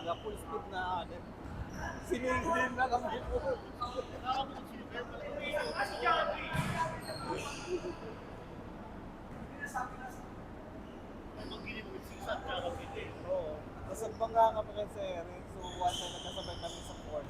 umaga, full speed na agad. Siningin na kami po. Oo. Tapos nagbangga ka pa kasi Eric. So, one time nagkasabay kami sa court.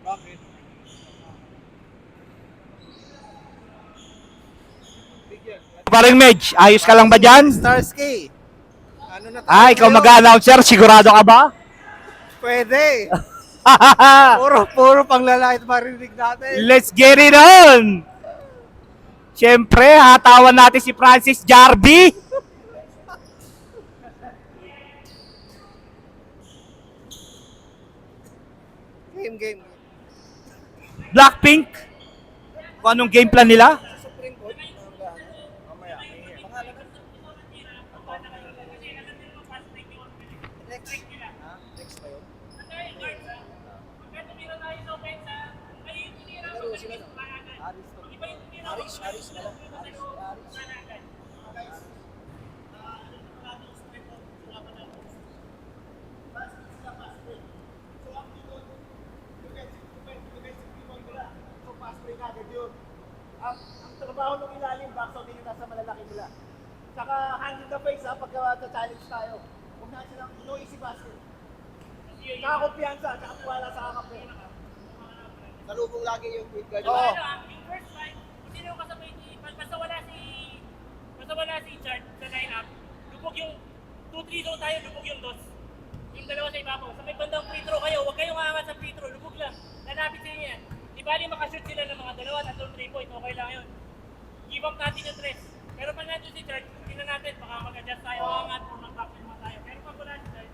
Bakit? Paring Medj, ayos ka lang ba dyan? Starsky. Ano na tayo Ikaw ngayon? mag-announcer, sigurado ka ba? Pwede. Puro pang lalaki marinig natin. Let's get it on! Siyempre, hatawan natin si Francis Jarby. Game. Blackpink. Kung anong game plan nila? Supreme Court. Mamaya. Pangalan na. Next. Ha? Next ba yun? Laro sila no? Aris na lang. Aris. Ang trabaho ng ilalim, backstop din yung nasa malalaki nila. Tsaka hand in the face ha, pagka challenge tayo. Huwag na silang no easy basket. Tsaka kumpiyansa, tsaka tiwala sa kakampi. Salubong lagi yung quick guard. Oo. Yung first fight, kung sino yung kasabay ni, basta wala si Chart sa lineup, lubog yung 2-3 zone tayo, lubog yung dos. Yung dalawa sa ibabaw. Sa may bandang free throw kayo, huwag kayong aangat sa free throw, lubog lang. Lalapit sa inyo yan. Di bali makashoot sila ng mga dalawa, tatlong 3 point, okay lang yun. Give up natin yung 3. Pero pag nandun si Chart, tingnan natin, baka mag-adjust tayo, aangat, o mag-back naman tayo. Pero pag wala si Chart,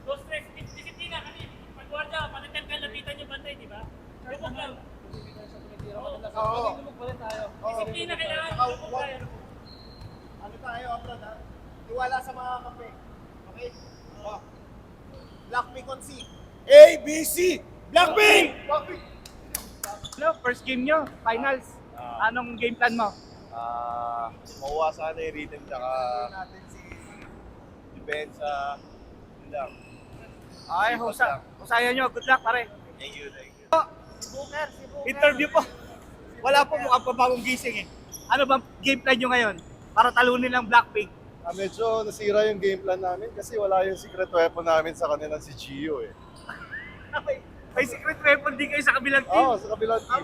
those 3, disiplina kami. Pag guardia, panagkan ka, lapitan yung bantay, di ba? Lubog lang. Oo. Disiplina kailangan, lubog tayo, lubog. Ano tayo, Abrad ha? Tiwala sa mga kape. Okay? Oh. Blackpink on C. A, B, C! Blackpink! Blackpink! Ano, first game nyo, finals. Anong game plan mo? Makuha sana yung rhythm tsaka Natin si... depensa. Yun lang. Ay, husayan nyo. Good luck, pare. Thank you. Si Booker. Interview po. Wala po, mukhang pabagong gising eh. Ano bang game plan nyo ngayon? Para talunin lang Blackpink. Medyo nasira yung game plan namin kasi wala yung secret weapon namin sa kanila si Gio eh. May secret weapon din kayo sa kabilang team. Oo, sa kabilang team.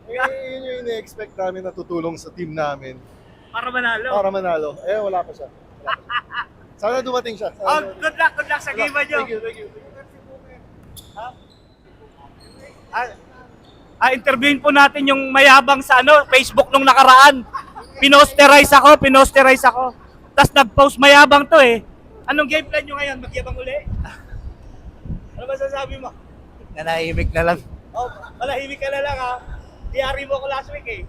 Yun yung ine-expect namin na tutulong sa team namin Para manalo. para manalo. Wala pa siya. Sana dumating siya. Good luck sa game nyo. Thank you. Interviewin po natin yung mayabang sa Facebook nung nakaraan. Pinosterize ako. Tapos nag-post mayabang to eh. Anong game plan nyo ngayon? Magyabang uli? Ano ba sasabi mo? Nanahimik na lang. Oh, malahimik ka na lang ha. Diyari mo ko last week eh.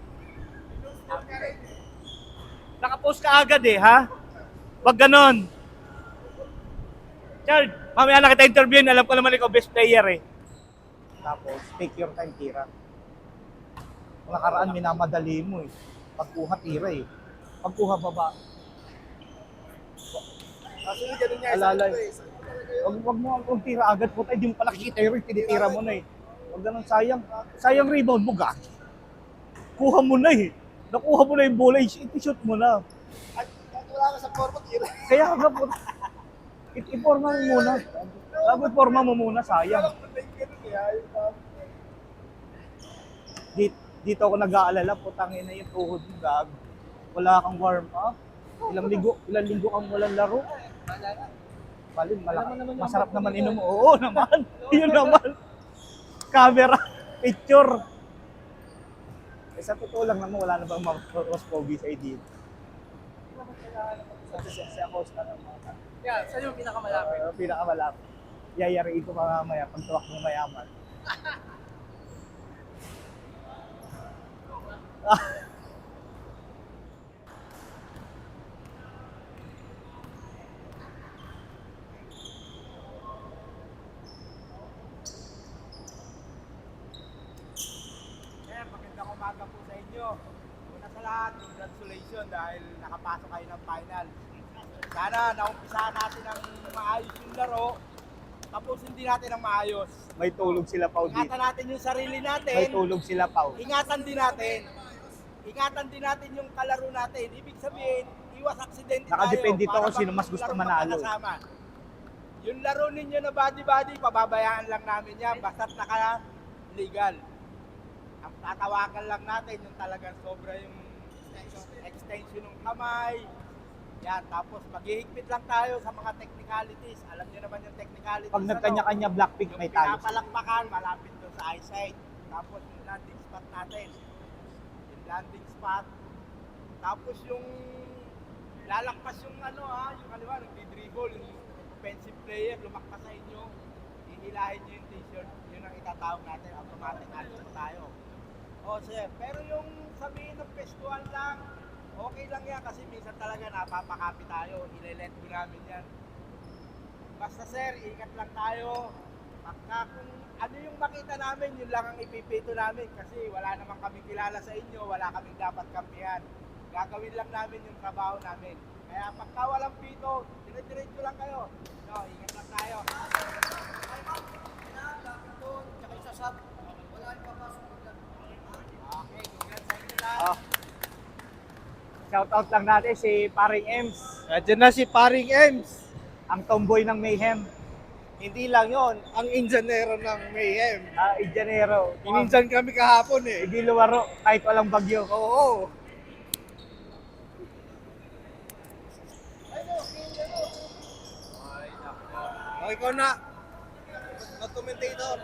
Nakapost ka agad eh ha? Wag ganon. Chard, mamaya na kita interviewin. Alam ko naman ikaw best player eh. Tapos, take your time, tira. Kung nakaraan, minamadali mo eh. Pagkuha, tira eh. Pagkuha, baba. Actually, ganun niya. Alalay. Wag mo ang tira agad po tayo. Di mo pa nakikita yung tinitira mo na eh. Wag ganun, sayang. Sayang rebound mo, gag. Kuha mo na eh. Nakuha mo na yung bola, i-shoot mo na. At wala ka sa forma, tira. Kaya nga po, iporma mo muna. Bago iporma mo muna, sayang. Dito ako nag-aalala, putangin na yung tuhod mo, gag. Wala kang warm up. Ilang linggo kang walang laro. Balin, masarap naman inom mo. Oo naman. Yun naman. Camera, picture. Sa totoo lang naman, wala na bang mas pogi sa dito. Si Acosta naman. Yeah, saan yung pinakamalapit? Pinakamalapit. Yayariin ko mamaya pag tuwak ng mayaman. Sir, magandang umaga po sa inyo. Una sa lahat, congratulations dahil nakapasok kayo ng final. Sana naumpisahan natin ang maayos yung laro. Tapusin din natin ang maayos. May tulog sila Pau dito. Ingatan natin yung sarili May natin. tulog sila Pau. Ingatan din natin. Ingatan din natin yung kalaro natin. Ibig sabihin, iwas aksidente tayo. Nakadepende ito para kung sino pag mas gusto laro manalo. magkakasama. Yung laro ninyo na body-body, pababayaan lang namin yan. Basta't naka-legal. Ang tatawagan lang natin yung talagang sobra yung extension ng kamay. Yan, tapos maghihigpit lang tayo sa mga technicalities. Alam niyo naman yung technicalities. Pag nagkanya-kanya blackpick, may Yung talo. pinapalakpakan, malapit doon sa eyesight. Tapos yung landing spot natin. Yung landing spot. Tapos yung lalakpas yung yung kaliwa, nagdi-dribble, yung offensive player, lumakpas sa inyo. Hihilahin nyo yung t-shirt, yun ang itatawag natin, automatic alis pa tayo. O sir, pero yung sabihin ng pestuan lang, okay lang yan kasi minsan talaga napapakapi tayo, ile-let go namin yan. Basta sir, ingat lang tayo. Pagka kung ano yung makita namin, yun lang ang ipipito namin kasi wala naman kami kilala sa inyo, wala kaming dapat kampihan. Gagawin lang namin yung trabaho namin. Kaya pagka walang pito, dire-diretso lang kayo. No, ingat lang tayo. Okay, congrats sa inyo lahat. Oh. Shoutout lang natin si Paring Ems, Nandiyan na si Paring Ems. ang tomboy ng Mayhem. Hindi lang yon, ang injanero ng Mayhem. Ijanero. Ininjan kami kahapon eh. Hindi luwaro kahit walang bagyo. Oo. Okay, ikaw na. Na-commentator.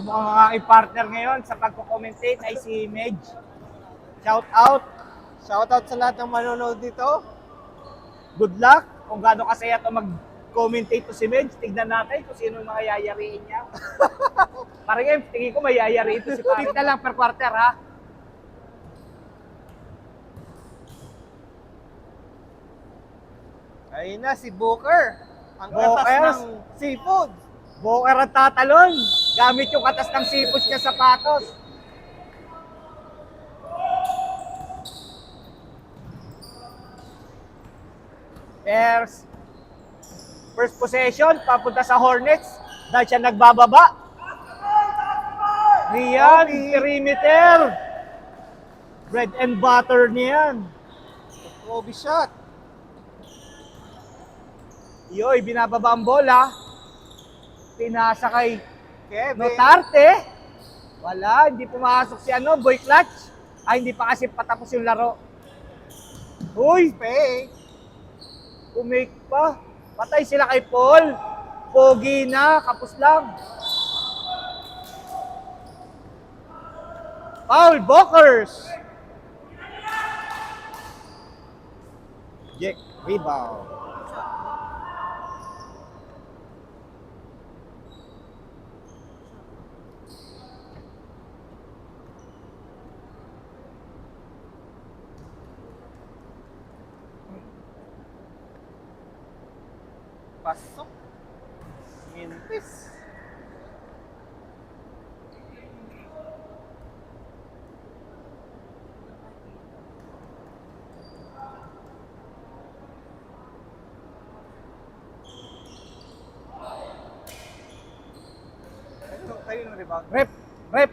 Mukhang ang aking partner ngayon sa pagko-commentate ay si Medj. Shout out. Shoutout sa lahat ng manonood dito. Good luck. Kung gaano kasaya ito mag-commentate to si Medj, tignan natin kung sino yung mga yayariin niya. Parang Ems, tingin ko may yayariin ito si Paring. Na lang per quarter ha. Ayun na, si Booker. Ang Booker. katas ng seafood. Booker at tatalon. Gamit yung katas ng sipot niya sa sapatos. First possession, papunta sa Hornets. Dahil siya nagbababa. Riyan, perimeter. Bread and butter niyan. Kobe shot. Yoy, binababa ang bola. Pinasa kay Kevin. Notarte. Wala, hindi pumasok si Boy Clutch. Ay, hindi pa kasi patapos yung laro. Uy, Pay. umake pa. Patay sila kay Paul. Pogi na, kapos lang. Paul Bokers. Jack, rebound. Pasok. Mintis. Kayo ng rebound. Rep, rep.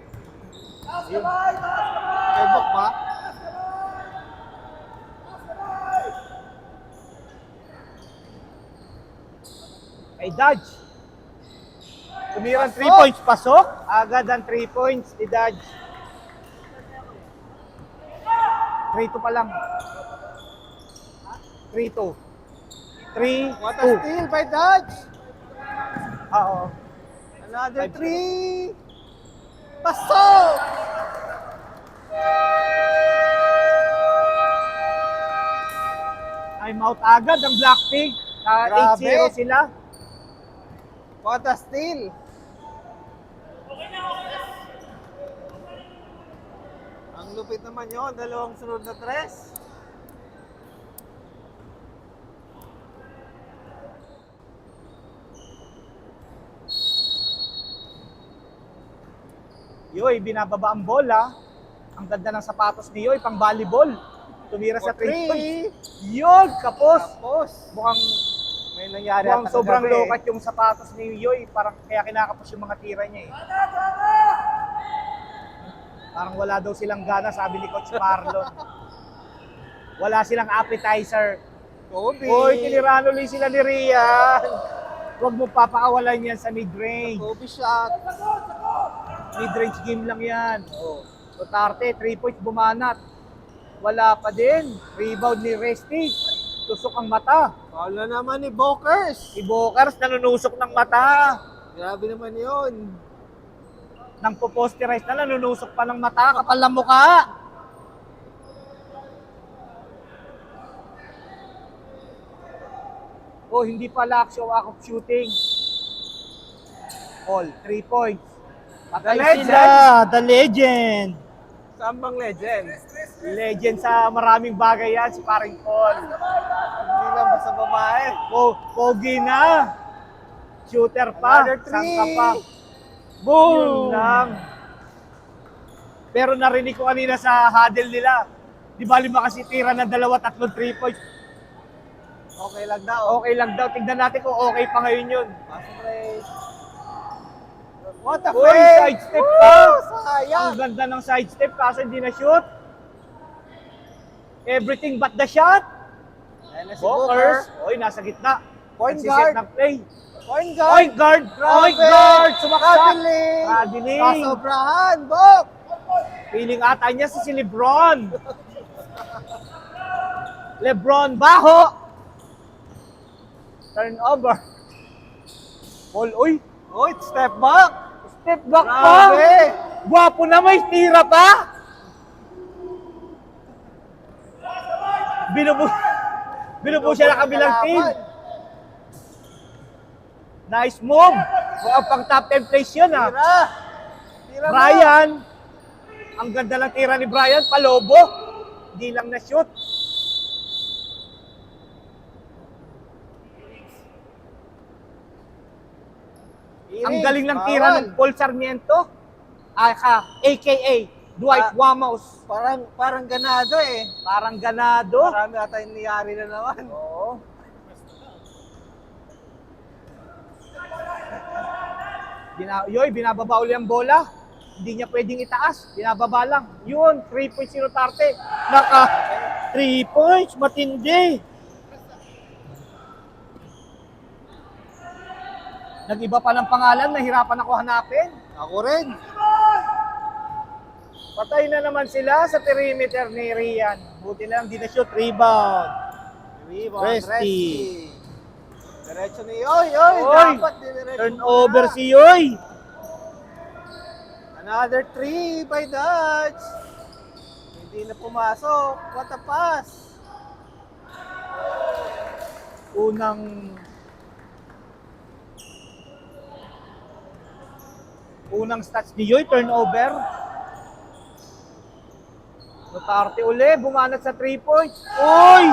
Kebok ba? Kay Dodge. Tumirang 3 points, pasok. Agad ang 3 points ni Dodge. 3-2 pa lang. 3-2. 3-2. What a steal by Dodge. Oo. Another 3. Pasok! Time out agad ang Blackpink. Grabe. 8-0 sila. What a steal. Ang lupit naman yun, dalawang sunod na tres. Yoy, binababa ang bola. Ang ganda ng sapatos ni Yoy, pang volleyball. Tumira sa 3 points. Yun, kapos. Tapos, Mukhang, may nangyari mukhang ata sobrang kagabi. lokat yung sapatos ni Yoy. Parang kaya kinakapos yung mga tira niya eh. Parang wala daw silang gana, sabi ni Coach Marlon. Wala silang appetizer. Kobe. Hoy, tinirano ulit sila ni Rian. Huwag mo papakawalan yan sa mid-range. Kobe shot. Mid-range game lang yan. Oh. Duterte, 3 points bumanat. Wala pa din. Rebound ni Resty. Tusok ang mata. Foul na naman ni Bokers. Si Bokers nanunusok ng mata. Grabe naman yun. Nang poposterize na nanunusok pa ng mata. Kapal ng mukha. Oh, hindi pala actual of shooting. All, 3 points. Patay sila. The legend. Saan bang legend? Legend sa maraming bagay yan, si Paring Paul. Hindi lang basta babae. Pogi na. Shooter pa. Another three. Sangka pa. Boom! Yun lang. Pero narinig ko kanina sa huddle nila, di ba lima kasi tira ng 2-3 3 points. Okay lang daw. Okay lang daw. Tignan natin kung okay pa ngayon yun. Pasok rate. What a Uy, fake! sidestep pa. Sayang! Ang ganda ng sidestep kaso hindi na shoot. Everything but the shot. Ayan na si Bokers. Booker. Oy, nasa gitna. Point Nagsiset guard. ng play. Point guard. Point guard. Point guard. Sumaksak. Traveling. Traveling. Kasobrahan. Bok! Feeling ata niya si Lebron. Lebron baho. Turnover. Paul, uy. Uy, step back. Step back Grabe. pa. Gwapo na, may tira pa. Binubo siya na kabilang team. Nice move. Mukhang pang top 10 place yun ah. Tira. Tira mo. Brian. Ang ganda ng tira ni Brian. Palobo. Hindi lang na-shoot. Ang galing ng tira ng Paul Sarmiento. AKA Dwight Wamos. Parang ganado eh. Parang ganado. Marami ata yung niyari na naman. Oo. Binababa uli ang bola. Hindi niya pwedeng itaas. Binababa lang. Yun, 3.0 Tarte. 3 points. Matindi. Nag-iba pa ng pangalan. Nahirapan ako hanapin. Ako rin. Patay na naman sila sa perimeter ni Rian. Buti na lang di na shoot. Rebound. Rebound. Resty. Diretso ni Yoy. Yoy. Oy. Dapat diretso Turnover na. si Yoy. Another 3 by Dutch. Hindi na pumasok. What a pass. Unang stats ni Yoy, turnover. Duterte uli, bumanat sa 3 points. Uy!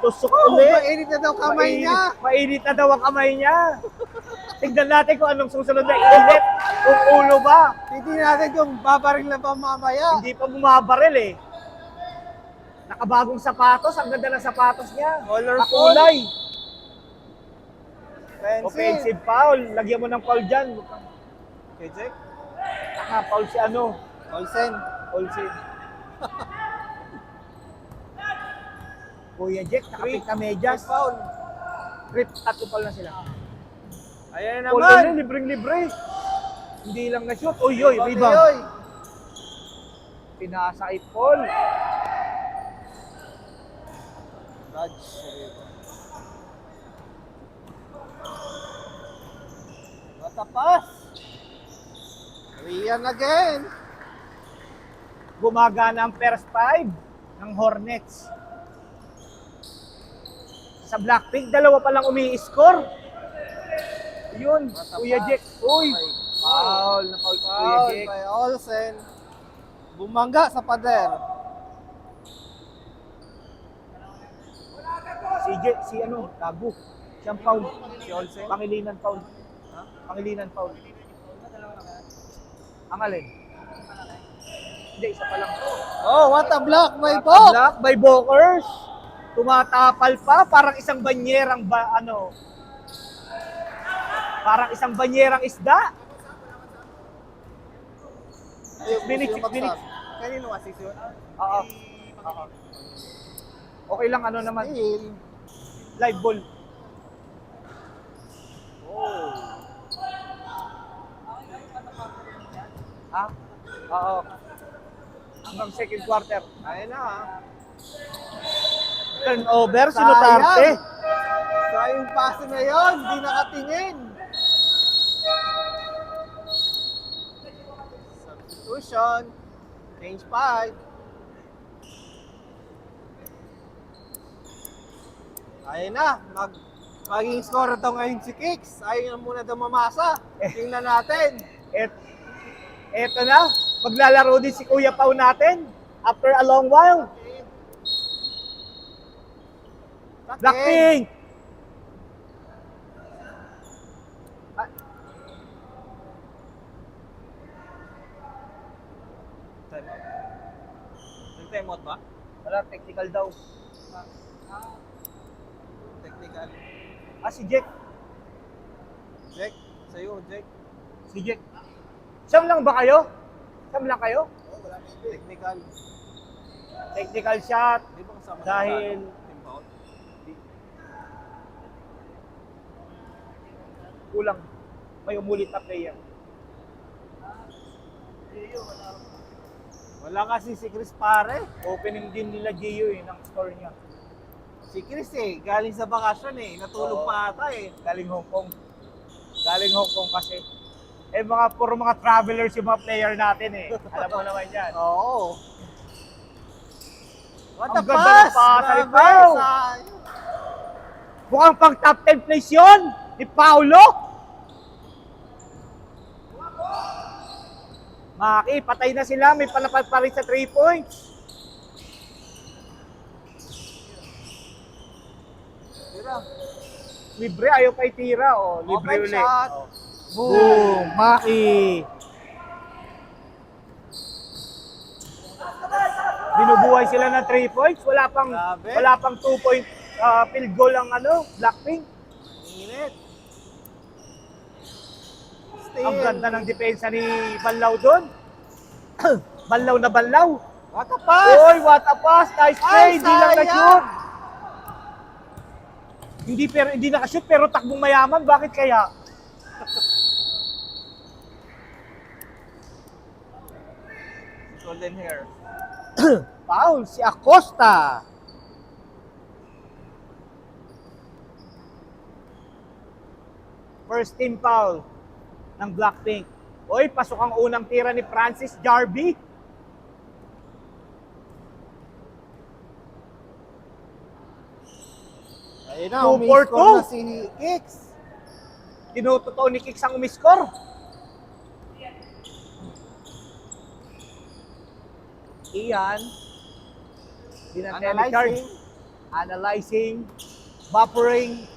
Tusok uli. Mainit na daw kamay niya. Mainit na daw ang kamay niya. Tignan natin kung anong susunod na init. Kung ulo ba. Hindi natin kung babaril na pa mamaya. Hindi pa bumabaril eh. Nakabagong sapatos. Ang ganda ng sapatos niya. Colorful. Makulay. Offensive. Offensive foul. Lagyan mo ng foul dyan. Okay, Jack. Foul si ano? Olsen. Olsen. Kuya Jack, nakapit na medyas. Foul. Trip, tattoo foul na sila. Ayan na Paul naman. ulit, libreng-libre. Hindi lang na-shoot. Uy, yoy, Okay, rebound. Yoy. Pinasa kay Paul. Dodge. What a pass. Rian again. Gumagana ang first 5 ng Hornets. Sa Blackpink, dalawa pa lang umi-score. Yun, What a Kuya pass. Jack. Uy, Foul na foul si Kuya Foul Jake. by Olsen. Bumangga sa pader. Si ano, Tago. Siyang foul. Si Olsen. Pangilinan foul. Pangilinan foul. Ang alin? Hindi, isa pa lang. Oh, what a block by Bok! Block by Bokers. Tumatapal pa, parang isang banyerang parang isang banyerang isda. 6 minutes, 6 minutes. Kanino assist yun? Oo. Oo. Okay lang, ano naman, Still. live ball. Oh. Ha? Oo. Hanggang second quarter. Ayun na ha. Turnover, si Sayang. Lutarte. Sayang pass na yun, di nakatingin. Substitution. Change 5. Ayun na, maging score to ngayon si Kicks. Ayun na muna daw mamasa. Tingnan natin. Eto na, maglalaro din si Kuya Pao natin after a long while. Blackpink! Nag-timeout ba? Wala, technical daw. Technical. Si Jack. Jack, sa'yo, Jack. Si Jack. Siyam lang ba kayo? Siyam lang kayo? Technical. Technical shot. Di ba kasama Dahil team foul? kulang. May umulit na player. Wala kasi si Chris pare. Opening din nila Gio ng score niya. Si Chris galing sa bakasyon natulog Oo. pa ata Galing Hong Kong. Galing Hong Kong kasi. Puro mga travelers yung mga player natin Alam mo naman yan. Oo. What Ang a ganda pass! ng pass, Grabe, Aripaw! sayang. Mukhang pang top 10 place yun ni Paulo. Maki, patay na sila. May palapad pa rin sa 3 points. Tira. Libre, ayaw pa itira. Libre Open ulit. shot. Boom! Maki! Binubuhay sila ng 3 points. Wala pang 2 point field goal ang Blackpink. Init. Ang ganda ng depensa ni Banlaw doon. Banlaw na Banlaw. What a pass! Oy, what a pass! Nice play! Ay, Hindi lang sayang! na-shoot. Hindi naka-shoot pero takbong mayaman. Bakit kaya? Golden hair. Foul si Acosta. First team foul ng Blackpink. Oy, pasok ang unang tira ni Francis Jarby. Ayun na, 2-4-2. umiscore na si Kicks. Tinutotoo ni Kicks ang umiskor. Ian. Dinatelecharge. Analyzing. Buffering.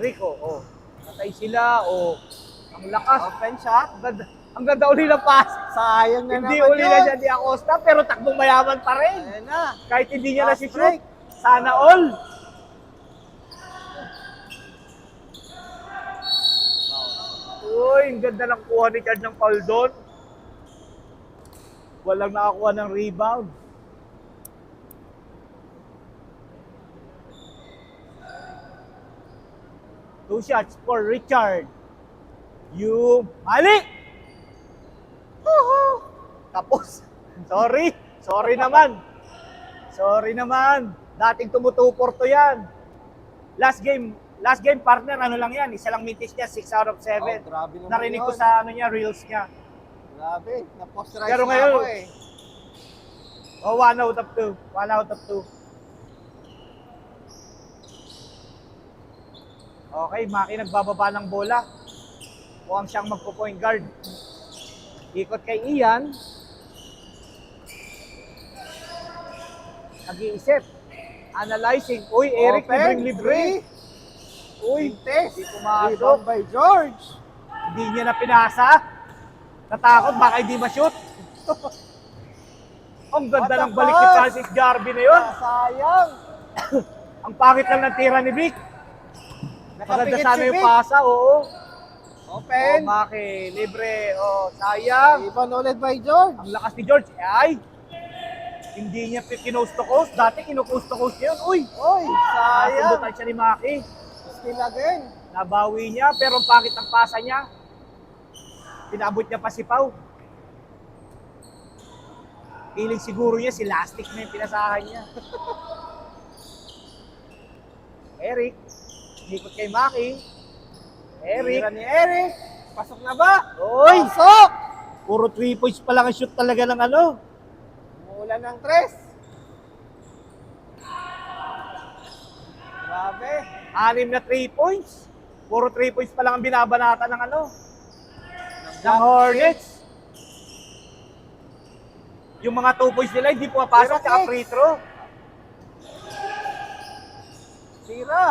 Rico. Patay sila. Ang lakas. Open shot. Ang ganda uli ng pass. Sayang na Hindi naman uli na siya ni Acosta, pero takbong mayaman pa rin. Ayun na. Kahit hindi niya Fast na si break. Sana all. Uy, ang ganda ng kuha ni Chad ng foul doon. Walang nakakuha ng rebound. Two shots for Richard. Yung mali! Tapos. Sorry naman. Dating tumutupor to yan. Last game partner, ano lang yan, isa lang mintis niya, 6 out of 7. Grabe naman Narinig ko yun. sa reels niya. Grabe, na-posterize Pero na ngayon, ako 1 out of 2. 1 out of 2. Okay, Maki nagbababa ng bola. Mukhang siyang magpo-point guard. Ikot kay Ian. Nag-iisip. Analyzing. Uy, Eric, libreng-libre. Uy, Test. hindi pumasok. Rebound by George. Hindi niya na pinasa. Natakot, baka hindi ma-shoot. Ang ganda What ng the balik ni pass? Francis Garvey na yun. Sayang. Ang pangit lang ng tira ni Vic. Maganda Nakapikit sana si yung Vic. pasa, oo. Open. Oh, Maki, libre. Oh, sayang. Rebound ulit by George. Ang lakas ni George. Ay, hindi niya kinose to coast. Dati kinukose to coast niya yun. Uy, Oy, sayang. nasundutan siya ni Maki. Still again. Nabawi niya, pero ang pangit ng pasa niya. Pinabot niya pa si Pau. Feeling siguro niya si Lastic na yung pinasahan niya. Eric, ikot kay Maki. Eric. Tira ni Eric. Pasok na ba? Oy! Pasok! Puro 3 points pa lang ang shoot talaga ng ano. Umulan ng tres. Grabe. 6 na 3 points. Puro 3 points pa lang ang binabanata ng ano. Ng Hornets. Yung mga 2 points nila hindi pumapasok, Pero, tsaka Kicks. free throw. Tira.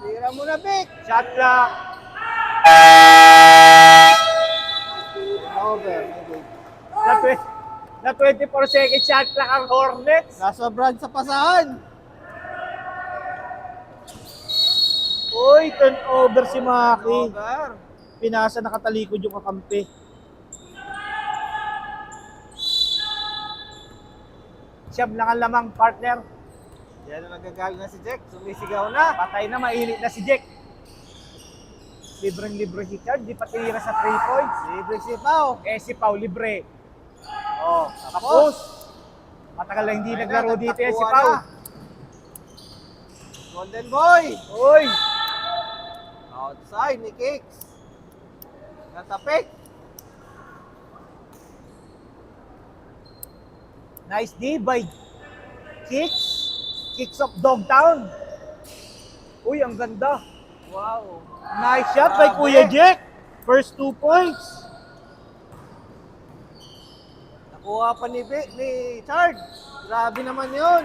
Tira mo na, Vic. Shot clock. Over. Na 24 seconds shot clock ang Hornets. Nasobrahan sa pasahan. Uy, turnover si Maki. Over. Pinasa nakatalikod yung kakampi. Siyam lang ang lamang, partner. Yan ang nagagalit na si Jack. Sumisigaw na. Patay na, mailit na si Jack. Libreng-libre si Chad, di pa tinira sa 3 points. Libre si Pau. Eh si Pau, libre. Oh, Tapos. tapos. Matagal na hindi Ayun naglaro na, dito yan si nagtakuan Pau. na. Golden Boy. Uy! Outside ni Kicks. Natapik. Nice D by Kicks. Kicks of Dogtown. Uy, ang ganda. Wow. Nice shot by Grabe. Kuya Jack. First 2 points. Nakuha pa ni Chard. Grabe naman yun.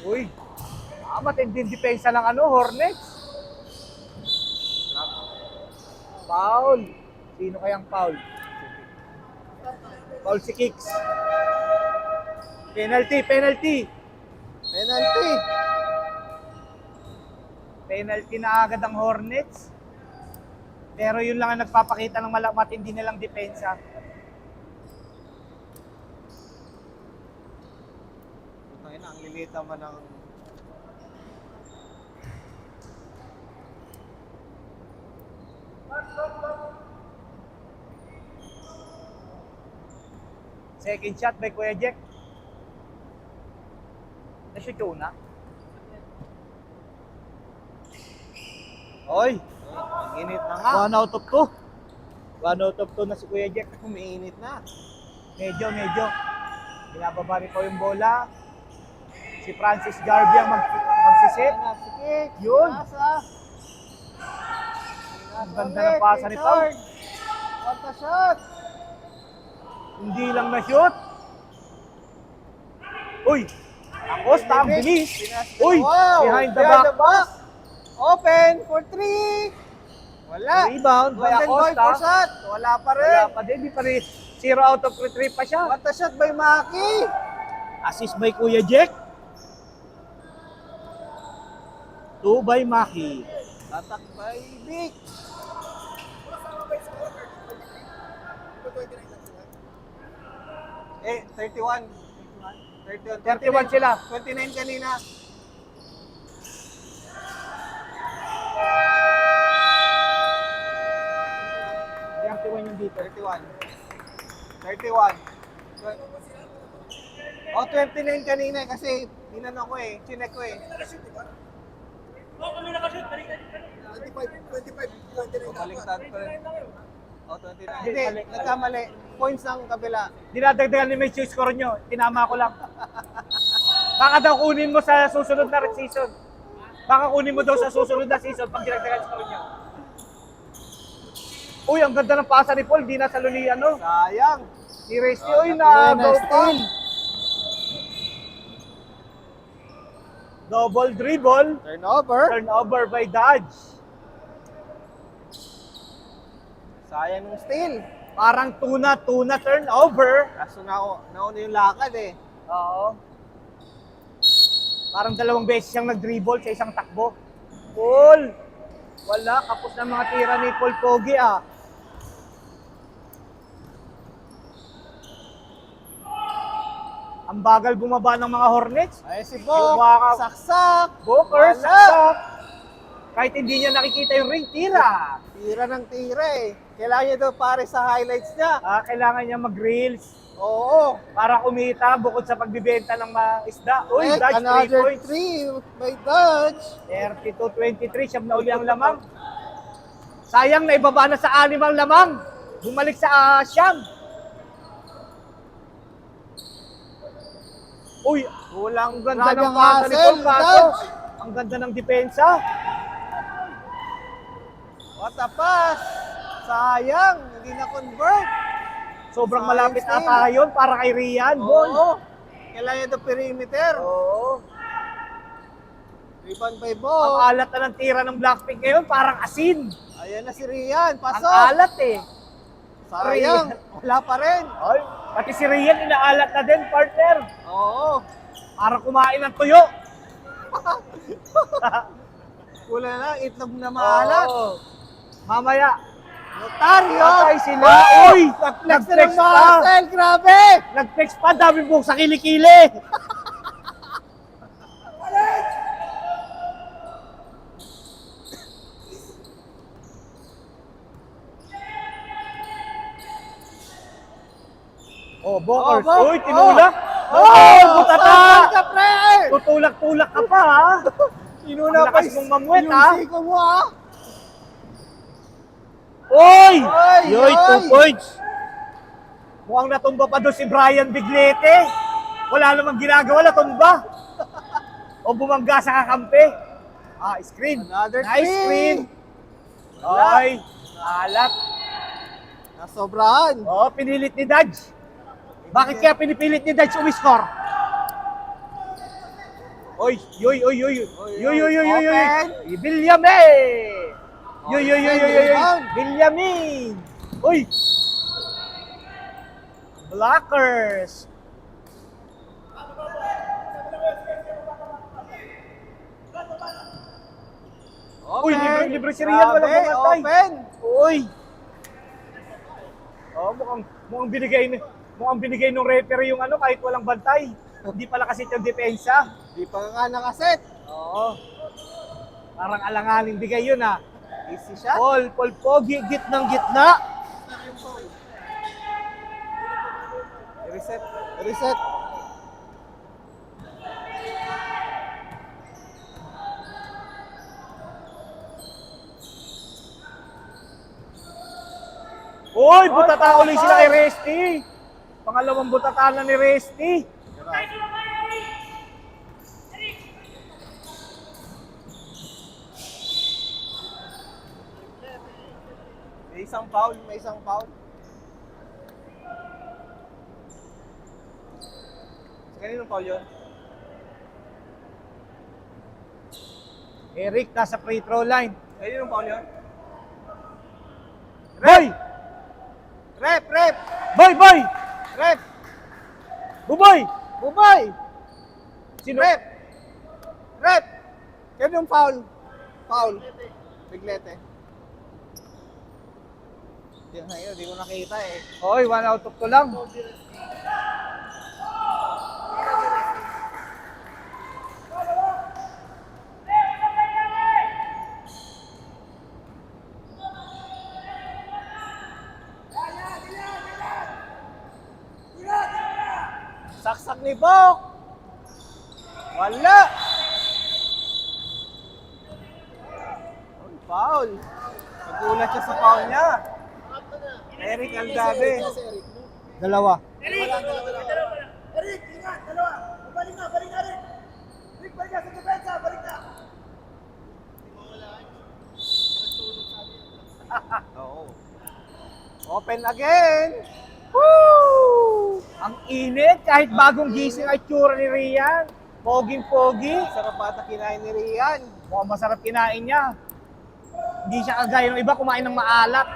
Uy. Matinding depensa ng ano, Hornets. Foul. Sino kayang foul? Foul si Kicks. Penalty. Penalty. Penalty na agad ang Hornets. Pero yun lang ang nagpapakita ng matindi nilang depensa. Ang lilit naman ng... Second shot by Kuya Jack. Na-shoot yung una. Oy! Ang init na nga. 1 out of 2. 1 out of 2 na si Kuya Jack. Umiinit na. Medyo. Binababa rin po yung bola. Si Francis Garvey ang magsisit. Ayan na, si Kicks. Yun. Nasa. Ang ganda ng pasa ni Pau. What a shot. Hindi lang na-shoot. Uy! Acosta, ang bilis. Uy! Wow. Behind the back. Open for 3. Wala. Rebound by Golden Boy Acosta. for shot. Wala pa rin. Wala pa din. Di pa rin. 0 out of 3 pa siya. What a shot by Maki. Assist by Kuya Jack. 2 by Maki. Tatak by Vic. Eh, 31. 31 sila. 29 kanina. Yung dito. 31. 31. Oh, 29 kanina kasi tinanong ko eh. Chinek ko eh. Oh, kami nakashoot. Baliktad. Baliktad pa rin. Oh, 29. Hindi, Nagkamali. Points ng kabila. Dinadagdagan ni Mitch yung score nyo. Tinama ko lang. Baka daw kunin mo sa susunod na season. Baka kunin mo daw sa susunod na season pag dinagdagan yung score nyo. Uy, ang ganda ng pasa ni Paul. Di na sa luli, ano? Sayang. Si Resty, uy, na-go pa. Double dribble. Turnover. Turnover by Dodge. Sayang ng steal. Parang tuna turnover. Kaso nauna yung lakad eh. Oo. Parang dalawang beses siyang nag-dribble sa isang takbo. Paul! Wala, kapos na mga tira ni Paul Pogi ah. Ang bagal bumaba ng mga Hornets. Ay si Yung Bok. mga- Saksak. Booker, Wala. saksak. Kahit hindi niya nakikita yung ring, tira. Tira ng tira eh. Kailangan niya daw pare sa highlights niya. Kailangan niya mag-reels Oo. para kumita bukod sa pagbibenta ng mga isda. Uy, Correct. Dodge 3 Another points. 3 by Dodge. 32-23, siyam na uli ang lamang. Sayang na ibaba na sa 6 ang lamang. Bumalik sa siyam. Uy, Kulang ang ganda ng ang pasa ni Paul hustle, Caso. Dodge. Ang ganda ng depensa. What a pass. Sayang. Hindi na convert. Sobrang Sayang malapit steal. ata yun para kay Rian. Ball. Oo. Kailangan niya daw perimeter. Oo. Rebound by Ang Bok. alat na ng tira ng Blackpink ngayon, parang asin. Ayan na si Rian. Ang Pasok. alat eh. Sayang. Wala pa rin. Ay, pati si Rian inaalat na din, partner. Oo. Para kumain ng tuyo. Kulang lang. Itlog na maalat. Oo. Mamaya, Notaryo. patay sila. Oh! Uy, Nag-flex na nag-flex ng pa. muscle. Grabe. Nag-flex pa, dami buhok sa kilikili. Oh, Bokers. Oh, Bok. Uy, tinulak. Oh, Oh, butata. saan ka, pre? Tutulak-tulak ka pa, ha? Inuna Ang pa lakas mong mamuwet, ha? yung siko mo, ha? Oy! Oy, Yoy, 2 oy. points. Mukhang natumba pa doon si Brian Biglete. Wala namang ginagawa, natumba. O bumangga sa kakampi. Screen. Another Nice three. screen. Wala. Oy, alat. Nasobrahan. Oh, pinilit ni Dodge. Bakit kaya pinipilit ni Dodge umiscore? Oy, yoy, yoy, yoy. Yoy, yoy, yoy, yoy, yoy. Open. Bilyame. Yoy, yoy, yoy, yoy, yoy. Rebound. Bilyamin. Uy. Blockers. Uy, libre si Rian, walang Grabe, pumatay. Open. Uy. Oh, mukhang binigay ng referee yung ano kahit walang bantay. Hindi pala kasi yung depensa. Di pa nga nakaset. Oo. Parang alanganing bigay yun ah. Easy shot. Paul Pogi, gitnang gitna. Reset. Reset. Uy, butata ulit sila kay Resty. Pangalawang butata na ni Resty. May isang foul. May isang foul. Sa kaninong foul yun? Eric nasa free throw line. Kaninong foul yun? Boy! Rep! Rep! Boy! Boy! Rep! Buboy! Bubay! Sino? Rep! Rep! Kaninong foul? Foul. Biglete. Yan na yun. Di ko nakita eh. Oy, 1 out of 2 lang. Saksak ni Bok! Wala! Foul! Nagulat siya sa foul niya. Eric Kasi Aldabe. Eric, kasi Eric. Dalawa. Eric! Dalawa. Eric, ingat, dalawa. Balik na, Eric. Eric, balik na sa depensa, balik na. Oo. Open again. Woo! Ang init, kahit bagong gising ay tsura ni Rian. Poging-pogi. Sarap ata kinain ni Rian. Mukhang masarap kinain niya. Hindi siya kagaya ng iba kumain ng maalat.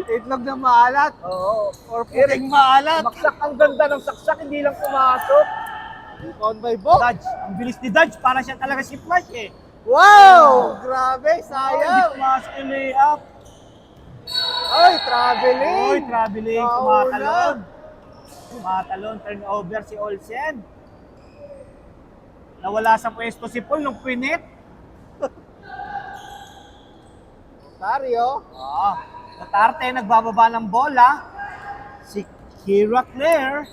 Itlog na maalat. Oo. Or puting maalat. Maksak, ang ganda ng saksak, hindi lang pumasok. Rebound by Bok. Dodge, ang bilis ni Dodge, para siya talaga si Flash eh. Wow! Grabe, Hindi sayang. pumasok yung layup. Ay, traveling. Oy, traveling, Nauna. tumatalon. Tumatalon, turnover si Olsen. Nawala sa pwesto si Paul nung pinit. Tario. Natarte, nagbababa ng bola. Si Kira Claire.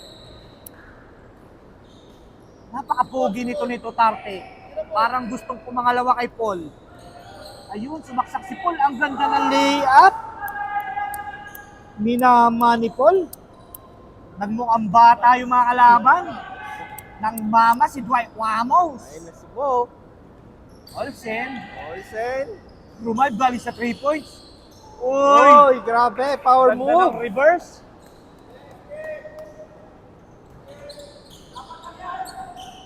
Napakapogi nito Tarte. Parang gustong pumangalawa kay Paul. Ayun, sumaksak si Paul. Ang ganda ng layup. Minama ni Paul. Nagmukhang bata yung mga kalaban. Nang mama si Dwight Wamos. Ayun na si Bok. Olsen. Olsen. Rumad bali sa 3 points. Uy! Oy, grabe. Power Ganda move. ng reverse.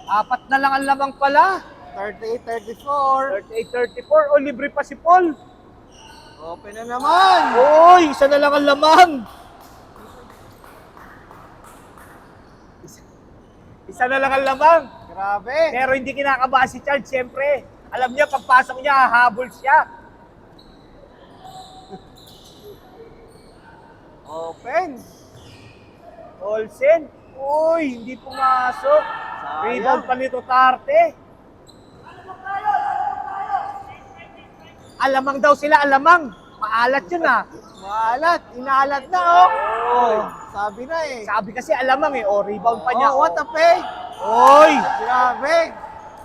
Apat na lang ang lamang pala. 38-34. 38-34. O, libre pa si Paul. Open na naman. Uy! Isa na lang ang lamang. Isa na lang ang lamang. Grabe. Pero hindi kinakabahan si Charles, siyempre. Alam niya, pagpasok niya, hahabol siya. Open. Olsen. Uy, hindi pumasok. Sayang. Rebound pa nito Tarte. Alamang daw sila, alamang. Maalat yun ah. Maalat. Inalat na, oh. Oy. Sabi na eh. Sabi kasi alamang eh. O, rebound pa niya. Oh, what a fake. Oy! Grabe.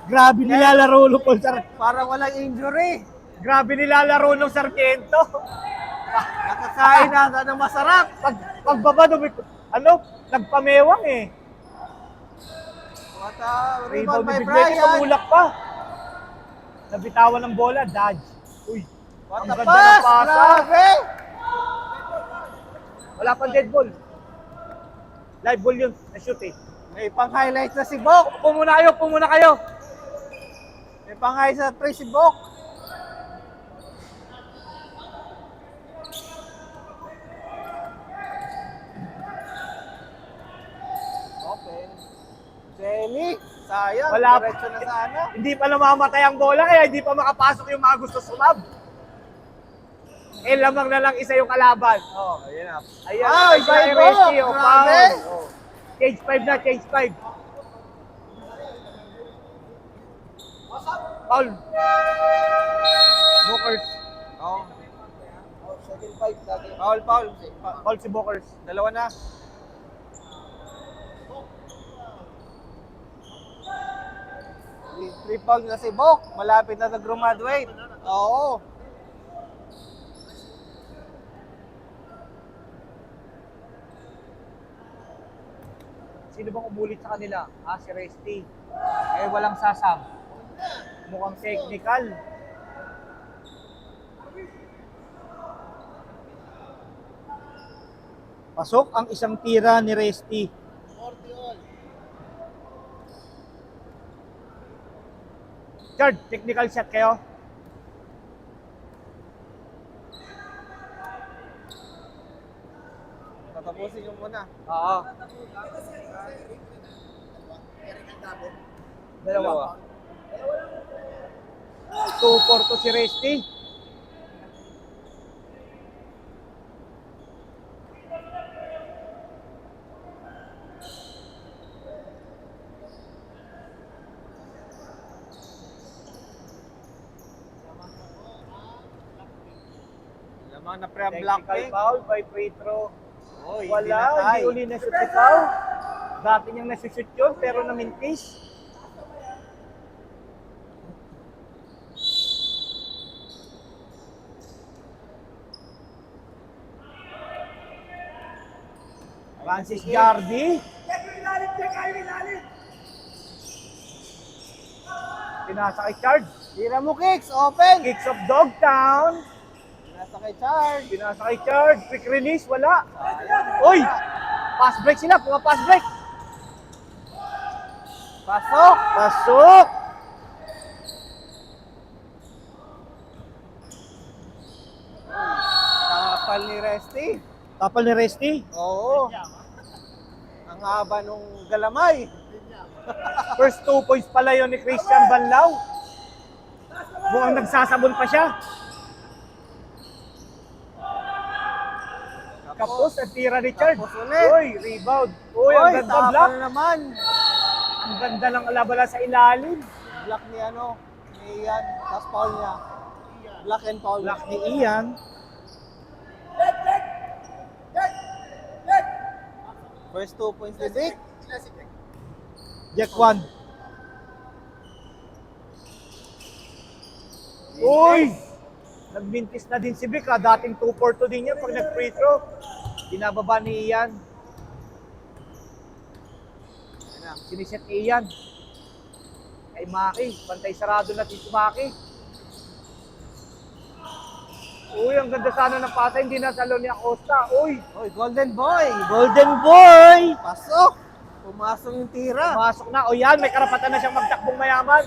Grabe nilalaro ng Paul Sar. Parang walang injury. Grabe nilalaro ng Sargento. Nakakain na ng masarap. Pagbaba nagpamewang eh. What a rebound Rebound by ni Biglietti, Brian. tumulak pa. Nabitawan ng bola, Dodge. Uy, What ang a ganda pass. ng pasa. Grabe. Wala pang dead ball. Live ball yun, na-shoot eh. May pang-highlight na si Bok. Upo muna kayo. May pang-highlight na pre si Bok. Open. Jenny. Sayang. Wala pa. Diretso na sana. Hindi pa namamatay ang bola, kaya hindi pa makapasok yung mga gusto sumab. Eh, lamang na lang isa yung kalaban. Oh, ayun na. Ayan, Ay, sa by RSG, Bok. o Grabe. foul. Oh. Change 5 na, change 5. Foul. Bookers. Oh. Foul, foul. Foul si Bookers. Dalawa na. Three foul na si Bok. Malapit na nag-graduate. Oo. Sino bang umulit sa kanila? Si Resty. Eh, walang sasam. Mukhang technical. Pasok ang isang tira ni Resty. Chard, technical shot kayo. Tatapusin yung muna. Oo. Dalawa. 2-4 to si Resty. Lamang na pre-block Technical eh. foul by free throw. Oh, Wala, hindi uli na shoot si Pau. Dati niyang nasushoot yun, pero namintis. Francis Jardy. Pinasa kay Chard. Tira mo, Kicks. Open. Kicks of Dogtown. Nasa kay Chard. Pinasa kay Chard. Quick release, wala. Uy! Pass break sila, pass break. Pasok. Pasok! Tapal ni Resty. Tapal ni Resty. Oo. Ang haba nung galamay. First 2 points pala yun ni Christian Banlao. Mukhang nagsasabon pa siya. Kapos at tira ni Chard. Kapos ulit. Uy, rebound. Uy, ang ganda tapal block. naman. Ang ganda ng alabala sa ilalim. Block ni ni Ian. Tapos foul niya. Block and foul. Block ni Ian. First 2 points ni Vic. Jack 1. Uy! Nagmintis na din si Vic ha. Dating 2-4-2 din yan pag nag-free throw. Binababa ni Ian. Siniset ni Ian. Kay Maki. Pantay sarado na si Maki. Uy, ang ganda sana ng pasa. Hindi na salo ni Acosta. Uy! Oy, Golden Boy. Golden Boy! Pasok. Pumasok yung tira. Pumasok na. O yan, may karapatan na siyang magtakbong mayaman.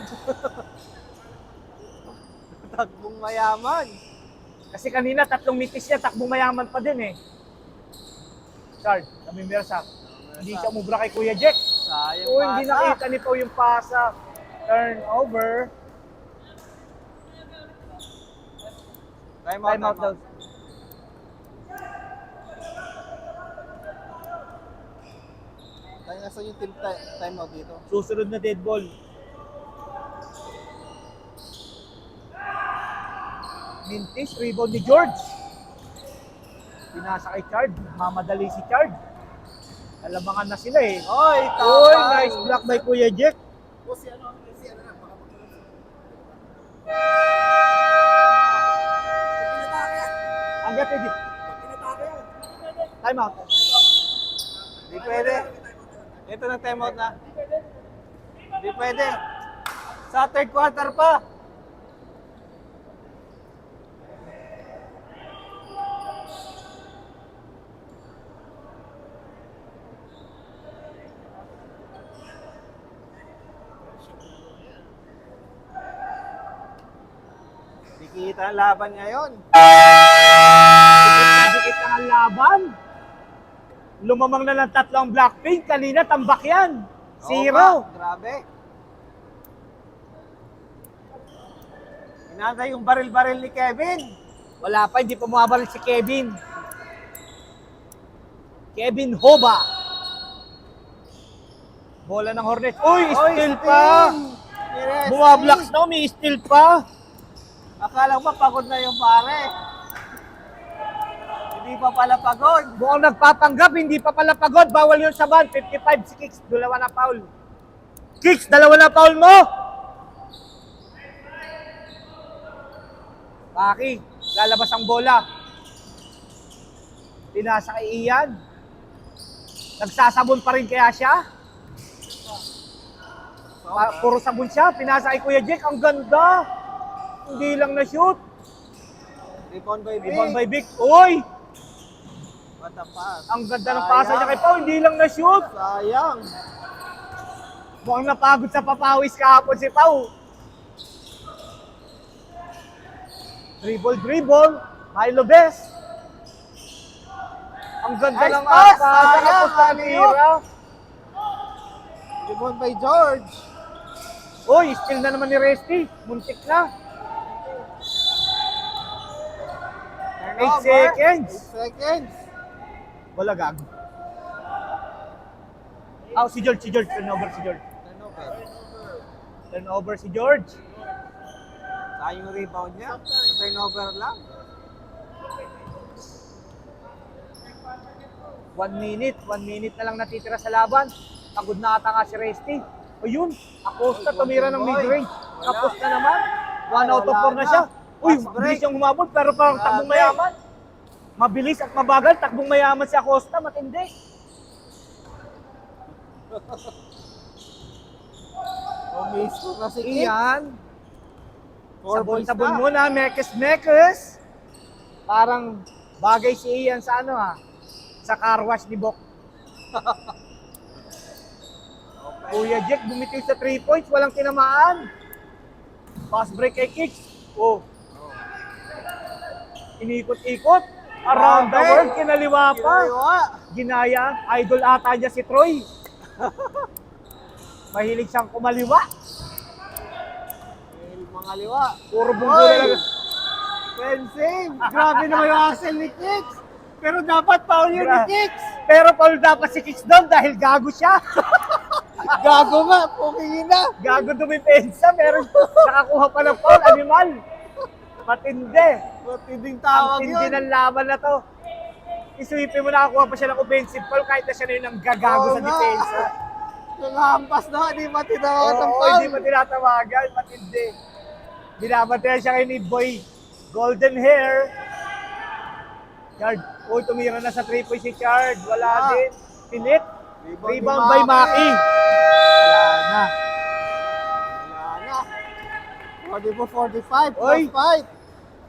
Tagbong mayaman. Kasi kanina, 3 mitis niya, takbong mayaman pa din eh. Chard, namimirsa. Hindi siya umubra kay Kuya Jack. Sayang Uy, hindi pasa. nakita ni Pau yung pasa. Turnover. Time Time out daw. Tayo nasa yung team time out dito. Susunod na dead ball. Mintis, rebound ni George. Pinasa kay Chard. Mamadali si Chard. Alamangan na sila eh. Oy, Uy, tapal. nice block by Kuya Jack. O si ano na, baka magkaroon. Agad eh. Tinatake yan. Time out. Hindi pwede. Ito na time out na. Hindi pwede. Sa third quarter pa. Hindi kita ang laban ngayon. Dikit na ang laban. Lumamang na ng 3 ang Blackpink. Kanina, tambak yan. Oo 0. nga, grabe. Inantay yung baril-baril ni Kevin. Wala pa, hindi pa bumabaril si Kevin. Kevin Hoba. Bola ng Hornets. Uy, steal pa. Bumablocks na, may steal pa. Akala ko pagod na yung pare. Hindi pa pala pagod. Mukhang nagpapanggap, hindi pa pala pagod. Bawal yun sa ban. 55 si Kicks, 2 na foul. Kicks, 2 na foul mo. Maki, lalabas ang bola. Pinasa kay Ian. Nagsasabon pa rin kaya siya? Puro sabon siya. Pinasa kay Kuya Jack. Ang ganda. Hindi lang na-shoot. Rebound by Vic. Rebound by Vic. Uy! What a pass. Ang ganda ng pasa niya kay Pau. Hindi lang na-shoot. Sayang. Mukhang napagod sa papawis kahapon si Pau. Dribble. Milo Best. Ang ganda Nice ng pass. pasa. Sayang. Tapos na tira. Rebound by George. Uy, steal na naman ni Resty. Muntik na. 8 seconds. 8 seconds. Wala gag. Si George. Turnover si George. Turnover si George. Sayang yung rebound niya. Turnover lang. 1 minute. 1 minute na lang natitira sa laban. Pagod na ata nga si Resty. Ayun, Acosta tumira ng mid-range. Tapos na naman. 1 out of 4 na siya. Uy, Fast break. mabilis siyang humabol pero parang takbong Grabe. mayaman. Mabilis at mabagal, takbong mayaman si Acosta, matindi. Mismo na si Kicks. Iyan. 4 points Sabon-sabon na. muna, mekes-mekes. Parang bagay si Ian sa ano ha, sa car wash ni Bok. Kuya Jack bumitiw sa 3 points, walang tinamaan. Pass break kay Kicks. Oh. Inikot-ikot. Around the Grabe. world, kinaliwa pa. Kinaliwa. Ginaya, idol ata niya si Troy. Mahilig siyang kumaliwa. Mga liwa. Puro bunggo na lang. Well save. Grabe naman yung hustle ni Kicks. Pero dapat foul yun ni Kicks. Pero Paul dapat si Kicks down dahil gago siya. Gago nga. Pukingin na. Gago dumipensa, pero nakakuha pa ng foul, animal. Matindi. Matinding Ang tawag tindi yun. ng laban na to. Isipin mo nakakuha pa siya ng offensive foul kahit na siya na yun ang gagago Oo sa nga. depensa. Nanghampas na. Di ba tinawag ng Oo, foul? hindi mo tinatawagan. Matindi. Binabantayan siya kay ni Boy. Golden hair. Chard. Uy, tumira na sa 3 points si Chard. Wala din. Pinit. Rebound by Maki. Wala na. Wala na. 44-45. Oy. Plus fight.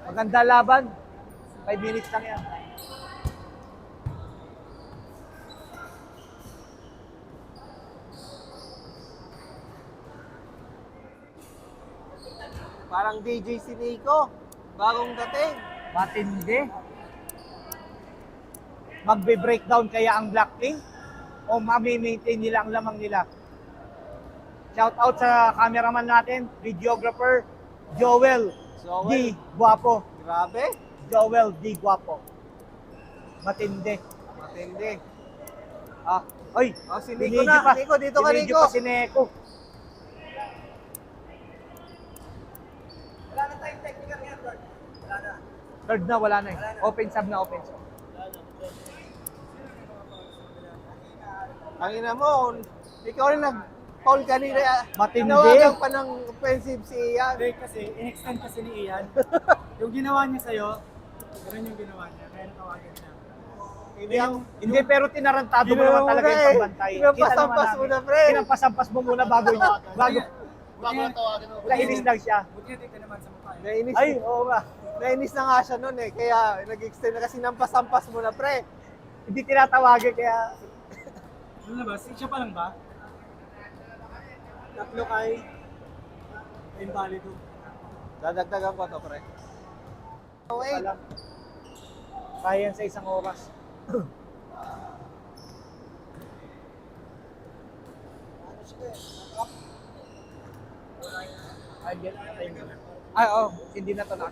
Maganda laban. 5 minutes lang yan. Parang DJ si Nico. Bagong dating. Matindi. Magbe-breakdown kaya ang Blackpink o mami-maintain nila ang lamang nila. Shout out sa cameraman natin, videographer, Joel D. Guapo. Grabe. Joel D. Guapo. Matindi. Matindi. Ah, oy, Oh, si Nico binidyo na. pa. Nico, dito ka, Binidyo Nico. pa si Neko. Third na, wala na eh. Open sub na, open sub. Ang ina mo, ikaw rin nag-foul kanina. Matindi. Tinawagan pa ng offensive si Ian. Hindi kasi, in-extend kasi ni Ian. Yung ginawa niya sa'yo, ganun yung ginawa niya. Kaya natawagan niya. Hindi, pero tinarantado mo Ginawa naman mo talaga nga yung eh. pagbantay. Pinampasampas mo na, pre. Pinampasampas mo muna bago nainis lang siya. Buti na tignan naman sa mukha. eh. Nainis, Ay, oo nga. nainis na nga siya nun eh. Kaya nag-extend na kasi nampas-ampas mo na, pre. Hindi tinatawagan kaya Ano na ba? Siya pa lang ba? Tatlo kay Invalido. Dadagdagan ko to, pre. Oh, wait. alam. Kaya yan sa isang oras. Ay, oh, hindi na to na.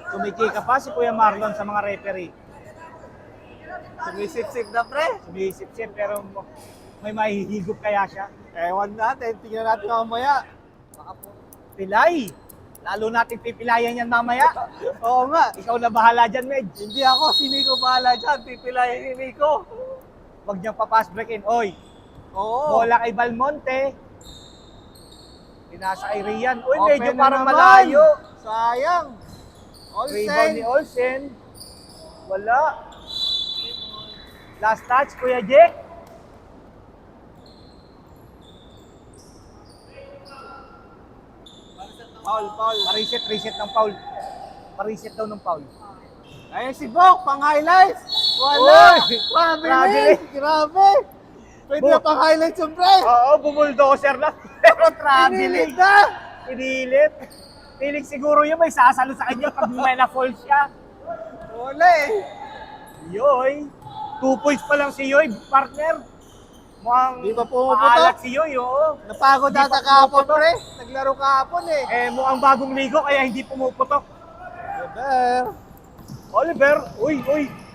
Tumiki ka pa si Kuya Marlon sa mga referee. Sumisip-sip na, pre. Sumisip-sip pero may mahihigop kaya siya. Ewan natin. Tingnan natin mamaya. Pilay! Lalo natin pipilayan yan mamaya. Oo nga. Ikaw na bahala dyan, Medj. Hindi ako. Si Nico bahala dyan. Pipilayin ni Nico. Huwag niyang papas break in. Oy, Oo. bola kay Balmonte. Pinasa kay Rian. Uy, Open medyo na parang naman. malayo. Sayang. Rebound ni Olsen. Olsen. Wala. Last touch, Kuya Jack. Foul, foul. Reset ng foul. Pariset daw ng foul. Ayun si Bok, pang highlights. Wala. Oy! Mabilis. Grabe. Pwede Bok. na pang highlights yung pre. Oo, bumuldoser lang. Pero traveling. Pinilit na. Pinilit. Piling siguro yun may sasalo sa kanya pag may na-fall siya. Wala eh. Yoy. 2 points pa lang si Yoy, partner. Mukhang Di ba pumuputok? maalat si Yoy, oo. Napagod Di ata pa kahapon pumuputok. pre. Naglaro kahapon eh. Eh, mukhang bagong ligo kaya hindi pumuputok. Beber. Oliver, uy.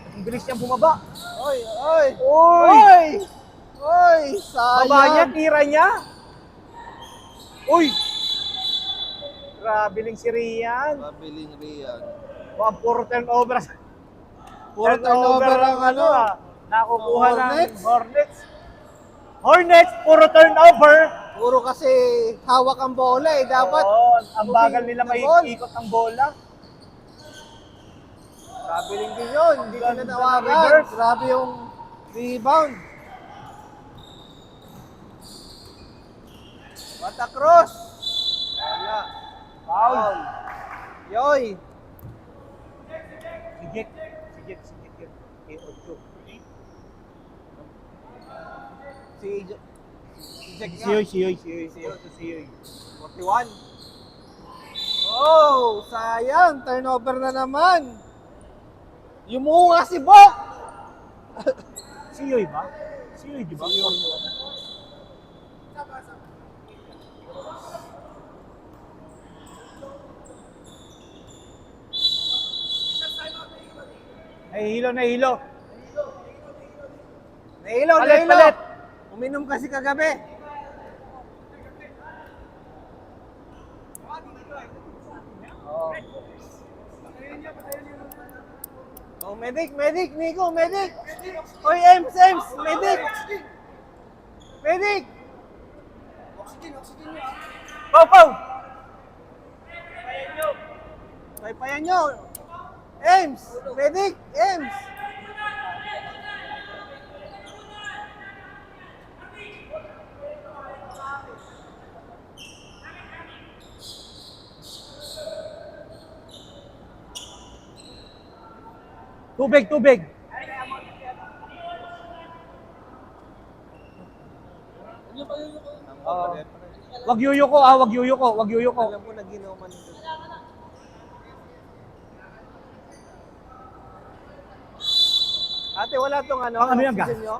Ang bilis niyang bumaba. Oy, oy. Uy! Oy. Oy, sayang. Baba niya, tira niya. Uy! Grabe lang si Rian. Mabiling Rian. Mukhang puro turnover. Puro turnover ang ano. Nakukuha Hornets. ng Hornets. Hornets, puro turnover. Puro kasi hawak ang bola eh. Dapat Oo, ang bagal nila moving the ball. may ikot ng bola. Traveling din yun. Hindi Ganda na ng nawagan. reverse. Grabe yung rebound. Bata cross. Wala. Foul. Yoy. Sigit. Sigit yun. K8. Si Jack nga. Siyoy. 41. Oh, sayang. Turnover na naman. Yumunga si Bok. Siyoy ba? Siyoy, di ba? Nahihilo. Palit. Uminom kasi kagabi. Oh, medic, Nico, medic. Oy, Ems, medic. Medic. Pau! Paypayan nyo. Ems, medic, Ems. Tubig. Wag yuyuko. Alam mo, naginuman ito. Ate, wala tong ano, Ano yan, oxygen nyo?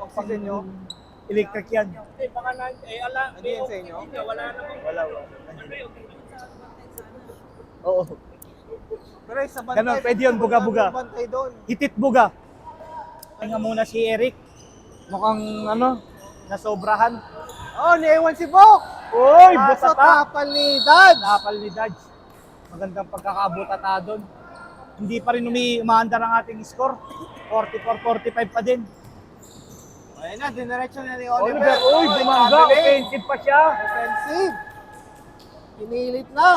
Oxygen nyo? Electric yan. Ano yan sa inyo? Wala. Oo. Pero sa bantay, Ganun, pwede yun, buga-buga. Bantay doon. Hitit buga. Tingnan muna si Eric. Mukhang nasobrahan. Oh, niiwan si Bok! Oy, Nasa butata. tapal ni Dad. Napal ni Dodge. Magandang pagkakabutata doon. Hindi pa rin umaandar ang ating score. 44-45 pa din. Ayun na, diniretso na ni Oliver, Oliver. uy, bumangga. Offensive pa siya. Offensive. Pinilit na.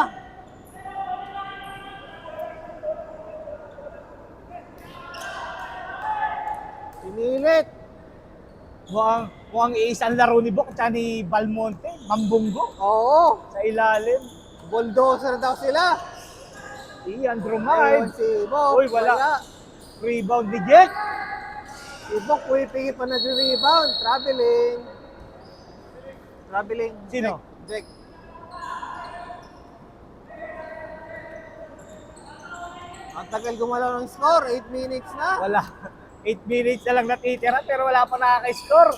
Pinilit. Mukhang iisang laro ni Bok at ni Balmonte. Mambunggo Oo. sa ilalim. Bulldozer daw sila. Ian Ayun Drumay. si Bok. Uy, wala. Rebound ni Jack. Si Bok, pipigit pa nag-rebound. Traveling. Sino? Jack. Ang tagal gumalaw ng score. 8 minutes na. Wala. 8 minutes na lang natitira pero wala pa nakaka-score.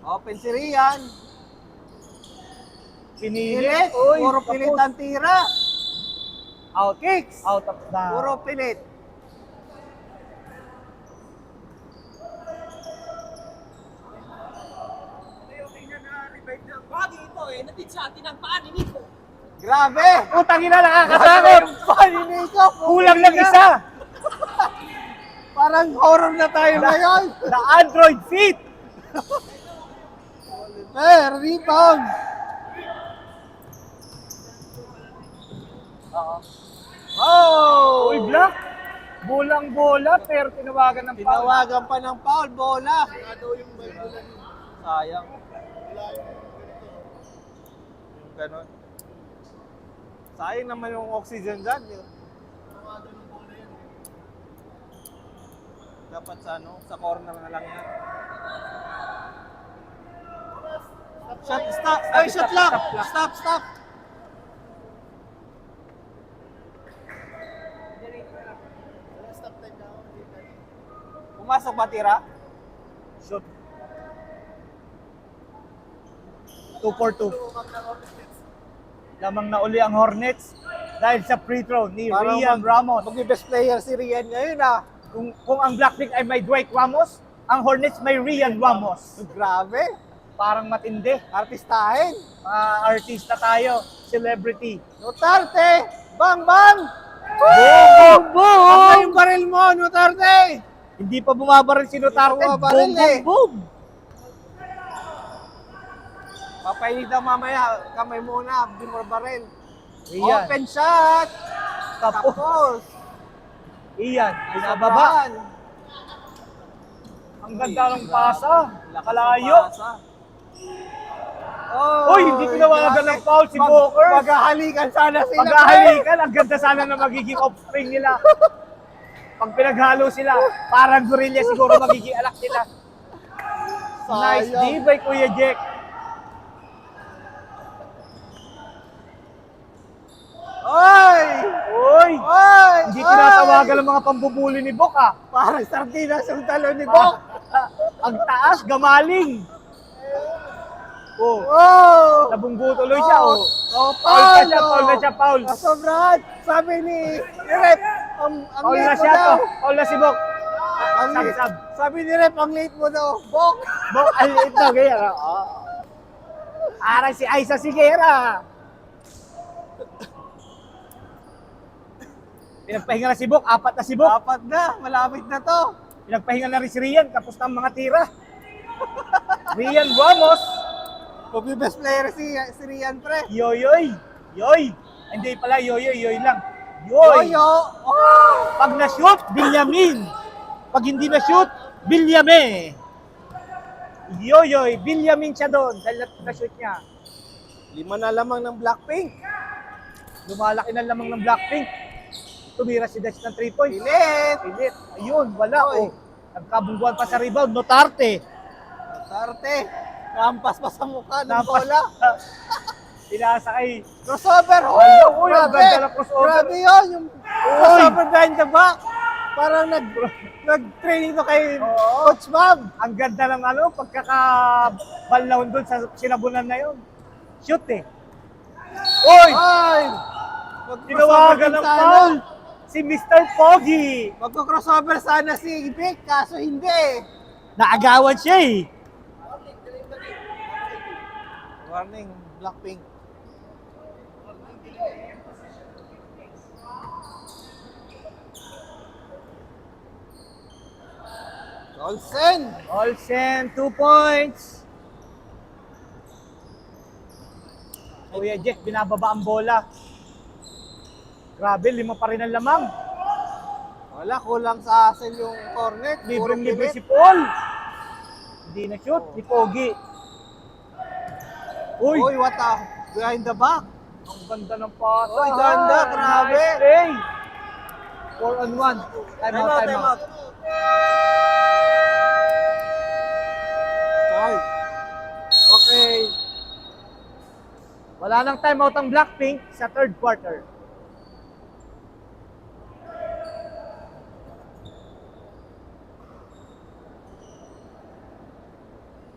Open si Rian. Pinilit. Pilit. Puro pilit ang tira. Out. Kicks. Out of the... Puro pilit. Grabe! Utang ina, nakakatakot. Paniniko! Kulang lang isa. Parang horror na tayo ngayon. The Android feet. Rebound! Oh! Uy, Black. Bulang-bola pero tinawagan ng foul. Tinawagan pa ng foul, bola. Sayang. Yung ganon. Sayang naman yung oxygen dyan. Dapat sa sa corner na lang yan. Stop! Ay, shot lang! Stop! Pumasok ba tira? Shoot. 2-4-2. Lamang na uli ang Hornets dahil sa free throw ni Rian Ramos. Mag-best player si Rian ngayon ah. Kung ang Blackpink ay may Dwight Ramos, ang Hornets may Rian Ramos. Grabe. Parang matindi. Artistahin. Mga artista tayo, celebrity. Nutarte! Bang! Boom! Ano yung baril mo, Nutarte? Hindi pa bumabaril si Nutarte. Hindi pa bumabaril Boom! Papainit daw mamaya, kamay muna, di mo baril. Rian. Open shot! Kapos. Ian, binababa. Sobrahan. Ang ganda ng pasa. Kalayo. Oh, Uy, hindi tinawagan ng foul si Booker. Maghahalikan sana sila. Maghahalikan, ang ganda sana na magiging offspring nila. Pag pinaghalo sila, parang gorilla siguro magiging anak nila. Nice Sayang. D by Kuya Jack. Oy! Uy! Oy! Hindi tinatawagan ng mga pambubuli ni Bok ah. Parang sardinas yung talon ni Bok. Ang taas, gamaling. Oh, Oh! nabunggo tuloy siya. Oh. Oh, Foul na siya, foul. Sobrahan. Sabi ni Rep, ang Foul na late mo siya daw. to. Foul na si Bok. Ang Sab, late- sab. Sabi ni Rep, ang late mo daw. Bok! Bok, ay, ito, gaya. Oh. Aray si Aiza Sigera. Pinagpahinga na si Bok, apat na si Bok. Dapat na, malapit na to. Pinagpahinga na rin si Rian, kapos na ang mga tira. Rian Ramos. Kung yung best player si Rian, pre. Yoyoy. Yoy. Hindi pala, yoyoy, yoy lang. Yoy. Yoyo! Oh! Pag na-shoot, Bilyamin. Pag hindi na-shoot, Bilyame. Yoyoy, Bilyamin siya doon dahil na-shoot niya. 5 na lamang ng Blackpink. Lumalaki na lamang ng Blackpink. Tumira si Dash ng 3 points. Pilit! Pilit. Ayun, wala. Oh. Nagkabungguan pa sa rebound. Notarte. Sarte! Nampas pa sa mukha ng Nampas. bola. Pinasa kay... Crossover! Oh! Hello, uy, ang Grabe! ganda ng crossover. Grabe yun! Yung crossover behind the back. Parang nag-training to kay Oo. Coach Mab. Ang ganda ng ano, pagkakabalnaon doon sa sinabunan na yun. Shoot eh. Uy! Ay! Tinawagan ng foul! Si Mr. Pogi! Magko-crossover sana si Vic, kaso hindi. Naagawan siya eh. Warning, Blackpink. Olsen! Olsen, 2 points. Kuya Jack, binababa ang bola. Grabe, 5 pa rin ang lamang. Wala, kulang sa asin yung cornet. Puro Libreng-libre pilit. si Paul. Hindi na shoot, ni Pogi. Uy, Uy, what a behind the back. ang ganda ng pasa. Uy, ganda, grabe. Nice play. 4 on 1. Time out, time out. Sorry. Okay. Wala nang time out ang Blackpink sa third quarter.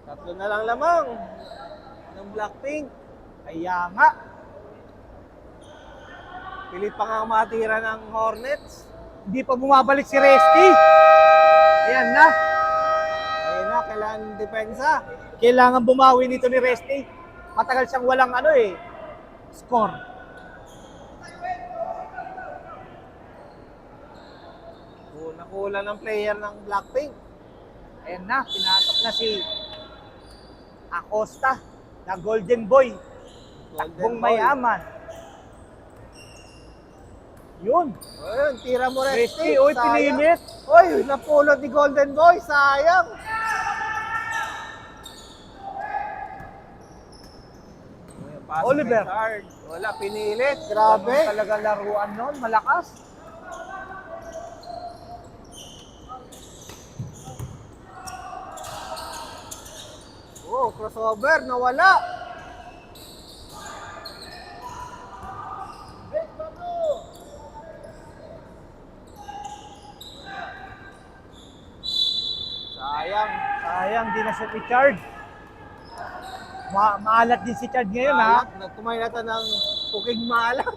Tatlo na lang lamang ng Blackpink. Kaya nga, Pilit pa nga matira ng Hornets. hindi pa bumabalik si Resty. Ayan na. Ayun na, kailangan depensa. Kailangan bumawi nito ni Resty. Matagal siyang walang ano eh, score. Nakuha ng player ng Blackpink. Ayan na, pinatok na si Acosta, na Golden Boy. Takbong Boy. mayaman. Yun. Ayun, tira mo rin. Resty, uy, pininit. Uy, napulot ni Golden Boy. Sayang. Pasok Oliver. kay Chard. Wala, pinilit. Grabe. Grabe. Talaga laruan nun, malakas. Oh, crossover, nawala. Sayang. Sayang, di na siya si Chard. Maalat din si Chard ngayon ha. Nagkumain natin ng cooking maalat.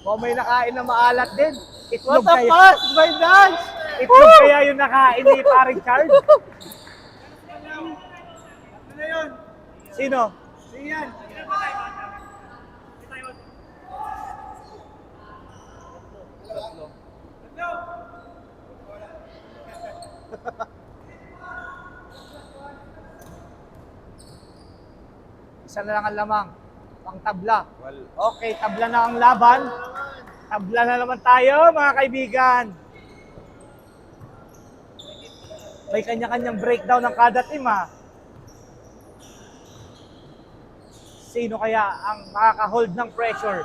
O may nakain na maalat din. What Itlog a kaya, pass by Dash! itlog kaya yung nakain ni paring Chard. Sino? Siyan. Isa na lang ang lamang. Ang tabla. Okay, tabla na ang laban. Tabla na naman tayo, mga kaibigan. May kanya-kanyang breakdown ng kada team, ha. Sino kaya ang makaka-hold ng pressure?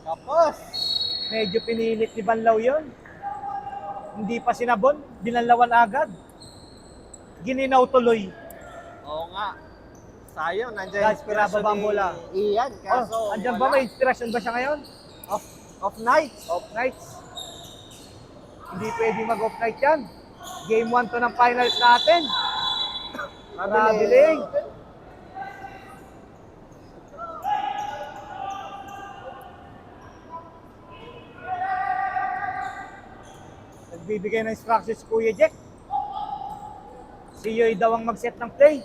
Tapos, Medyo pinilit ni Banlaw yun. Hindi pa sinabon, binanlawan agad. Gininaw tuloy. oo nga. Sayang, nandiyan Guys, yung inspirasyon pinababa ang bola. Ian. Kaso, Oh, andyan ba? May inspirasyon ba siya ngayon? Off night. Off nights. Hindi pwede mag-off night yan. Game 1 to ng finals natin. Mabiling. Nagbibigay ng instructions si Kuya Jack. Si Yoy daw ang mag-set ng play.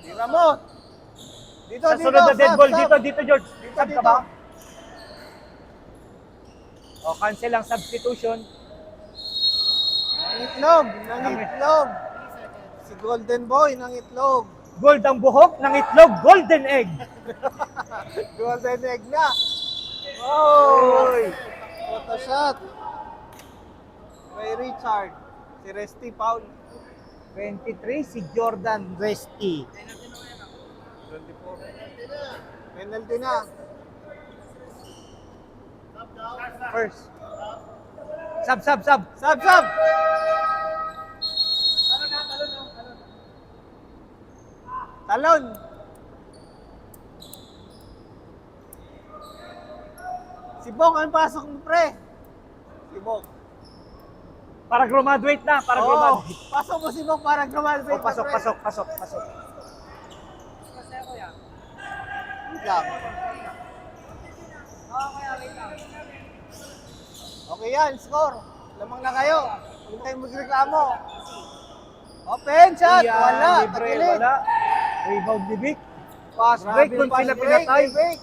Tira mo. Dito, Sa sunod na dead ball, dito George. Sub ka ba? O, cancel ang substitution. Nangitlog. Si Golden Boy, nangitlog. Gold ang buhok ng itlog, golden egg. Golden egg na. Oy! Photo shot. Kay Richard. Si Resty Paul. 23, si Jordan Resty. 24. Penalty na. First. Sub. Sab! Talon. Si Bong, ang pasok mo, pre? Si Bong. Para graduate na, para Oo, graduate. pasok mo si Bong para graduate. O, pasok. Wait lang. Okay yan, score. Lamang na kayo. Huwag tayong magreklamo. Open shot. Iyan, Wala. libre, Takilig. wala. Rebound ni Vic. Pass break, dun sila pinatay. break.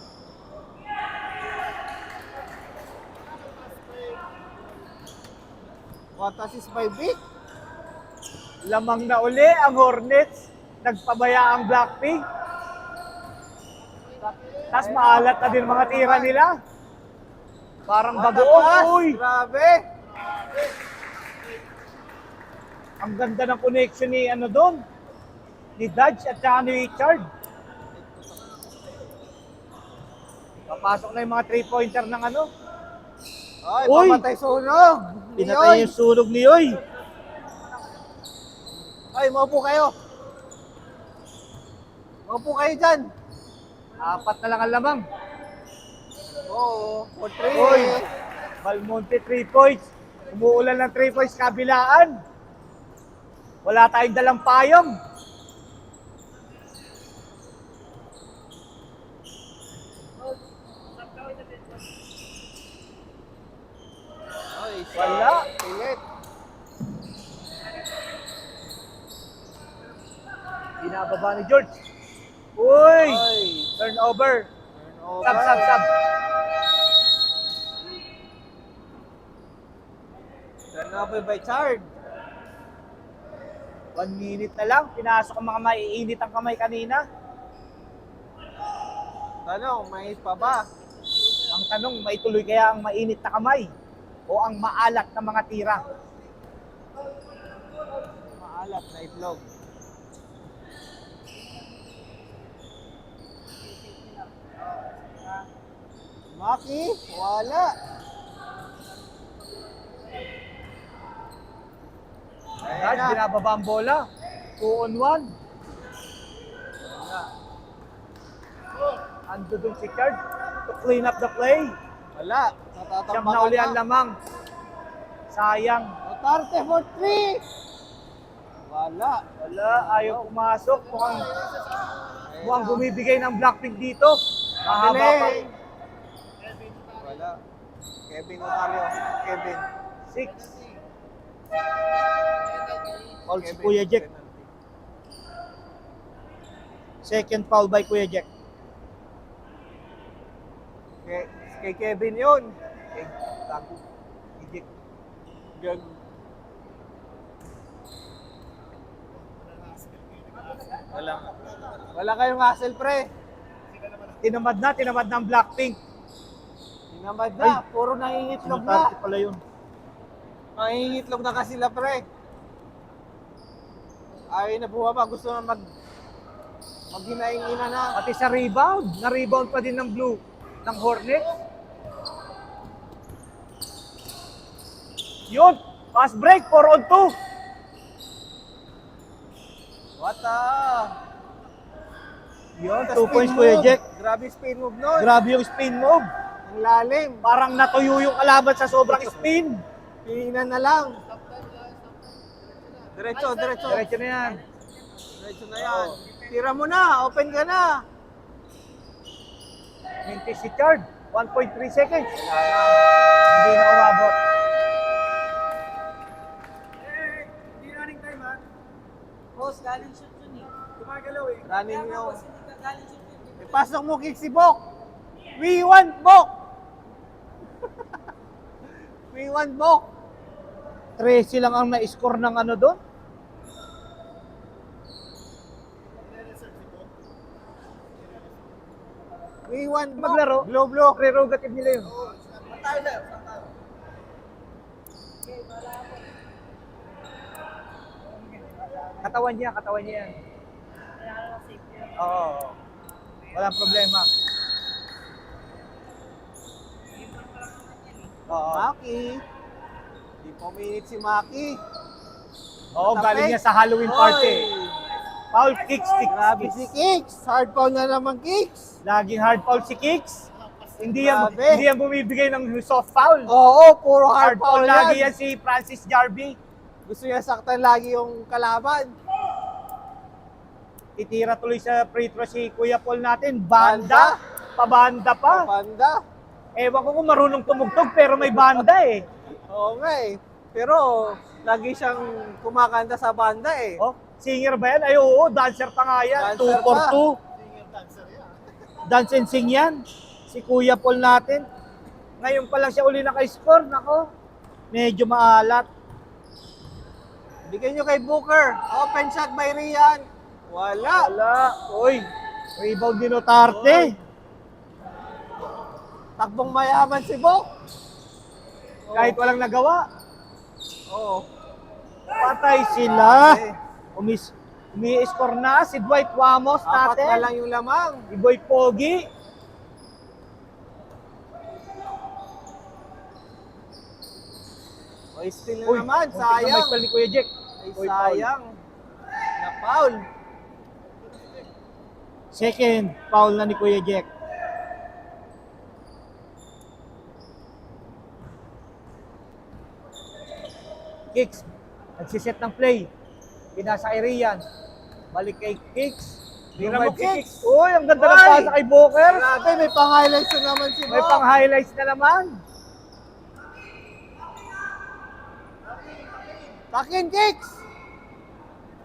What assist by Vic? Lamang na uli ang Hornets. Nagpabaya ang Blackpink. Tapos maalat na din mga tira nila. Parang What a bagoong. pass. Uy, Grabe. ang ganda ng connection ni ano doon. Ni Dodge at saka ni Richard. Papasok na yung mga 3-pointer ng ano. Ay, Uy. pamatay sunog. Pinatay yung sunog ni Yoy. Ay, maupo kayo. Maupo kayo dyan. 4 na lang ang lamang. Oo, for 3. Uy, Balmonte 3 points. Umuulan ng 3 points kabilaan. Wala tayong dalang payong. Ay, Wala. Pilit. Binababa ni George. Uy! Ay, Turnover. turnover. Sub. Turnover by Chard. 1 minute na lang. Pinasok ang mga maiinit ang kamay kanina. Tanong, may pa ba? Ang tanong, maituloy kaya ang mainit na kamay o ang maalat na mga tira? Maalat na itlog. Maki, wala. Dad, binababa ang bola. 2 on 1. Ando dun si Chard to clean up the play. Wala. Siyam na uli ang lamang. Sayang. Otarte for 3. Wala. Wala, ayaw pumasok. Mukhang bumibigay ng Blackpink dito. Mahaba pa. Galing. Wala. Kevin Otario. Kevin. 6. All si Kuya Jack. Second foul by Kuya Jack. Kay Kevin yun. Okay, tago. Jack. Gag. Wala kayong hassle, pre. Tinamad ng Blackpink. Tinamad na. Puro nangingitlog na. Sinutarte pala yun. Nangingitlog na kasi sila, pre. Ay, nabuha pa. Gusto na maghinaing-ina na. Pati sa rebound. Na-rebound pa din ng Blue. Ng Hornets. Yun. Fast break. 4 on 2. What Yun. the 2 points, spin Kuya move. Jack. Grabe spin move nun. Grabe yung spin move. Ang lalim. Parang natuyo yung kalaban sa sobrang spin. Pinan na lang. Diretso. Diretso na yan. Diretso na yan. Tira mo na. Open ka na. Mintis si Chard. 1.3 seconds. Hindi na umabot. Hindi running time ha. Boss, galing shoot yun eh. Gumagalaw eh. Running Kaya nga, yun. boss, hindi ka galing shoot yun. May pasok mo kick si Bok. We want Bok. We want Bok. 13 lang ang na-score ng ano doon. We want Bok. Maglaro. Blow. Prerogative nila yun. Katawan niya yan. Oo. Walang problema. Oo. Maki. Di pa minute si Maki. Oo, galing Tapik. niya sa Halloween party. Oy. Foul kicks, Grabe si Kicks. Hard foul na naman Kicks. Laging hard foul si Kicks. Hindi Grabe. yan bumibigay ng soft foul. Oo, puro Hard hard foul foul lagi yan. yan si Francis Jarby. Gusto niya saktan lagi yung kalaban. Titira tuloy sa free throw si Kuya Paul natin. Banda. Pabanda pa. Panda. Ewan ko kung marunong tumugtog pero may banda eh. Oo nga eh. Pero lagi siyang kumakanta sa banda eh. Oh, singer ba yan? Ay oo, dancer pa nga yan. Dancer 2 for pa. 2. Dance and sing yan. Si Kuya Paul natin. Ngayon pa lang siya uli naka-score. Nako, medyo maalat. Bigyan nyo kay Booker. Open shot by Rian. Wala. Wala. Uy, rebound ni Notarte. Takbong mayaman si Bok. Kahit walang nagawa. Oo. Patay sila. Okay. Umi-score na si Dwight Wamos Apat natin. na lang yung lamang. Si Boy Pogi. O steal na naman. muntik na Sayang. may pal ni Kuya Jack. Ay, Uy, sayang. Na foul. Second foul na ni Kuya Jack. Kicks. Nagsiset ng play. Pinasa kay Rian. Balik kay Kicks. Tira mo, Revive si Kicks. Uy, ang ganda ng Uy! pasa kay Booker. Grabe, may pang-highlights na naman si Bok. May pang-highlights na naman. Takin Kicks.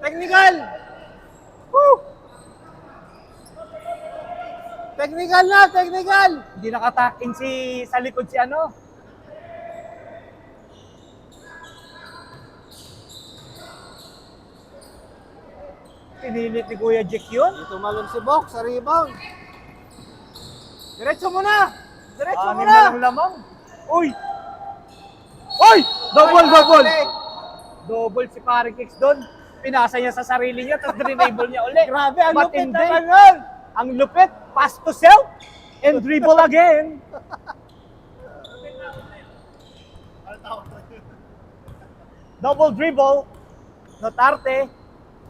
Technical. Woo! Technical na, technical. Hindi nakatakin sa likod si ano. Pinilit ni Kuya Jack yun. Dito malun si Bok sa rebound. Diretso mo na. Diretso mo Anim na. na lang lamang. Uy! Uy! Double! Double si Paring Kicks doon. Pinasa niya sa sarili niya, tapos dribble niya ulit. Grabe, ang lupit Matindi. naman nun. Ang lupit, pass to self, and dribble again. Double dribble, Notarte.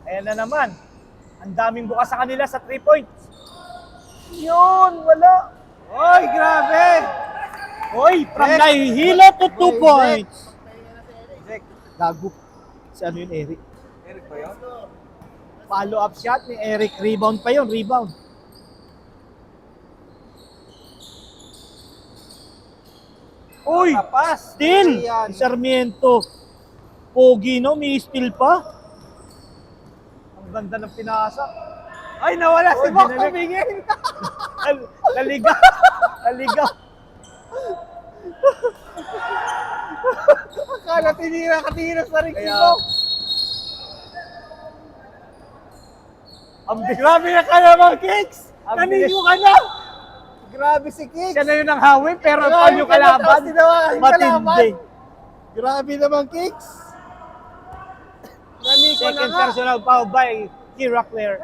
Ayan na naman. Ang daming bukas sa kanila sa 3 points. Yun, wala. Oy, grabe. Hoy, from Jack. nahihilo to 2 Boy, points. Jack. Gago. Si ano yun, Eric? Eric ba yun? Follow-up shot ni Eric. Rebound pa yun, rebound. Uy! Tapas. Steal! Ayan. Sarmiento. Pogi, no? May steal pa. Ang ganda ng pinasa. Ay, nawala si Oy, Bok. binalik. Tumingin. Naligaw. Naligaw. Akala tinira sa rin si Kaya- Bok. Grabe na ka naman, Kicks! Kanino ka na! Grabe si Kicks. Siya na yun ang hawin, pero Grabe ang yung ka na, kalaban, tapos tinawagan yung kalaban. matindi. Grabe naman, Kicks. Naniko na Second nga. personal foul by Kira Claire.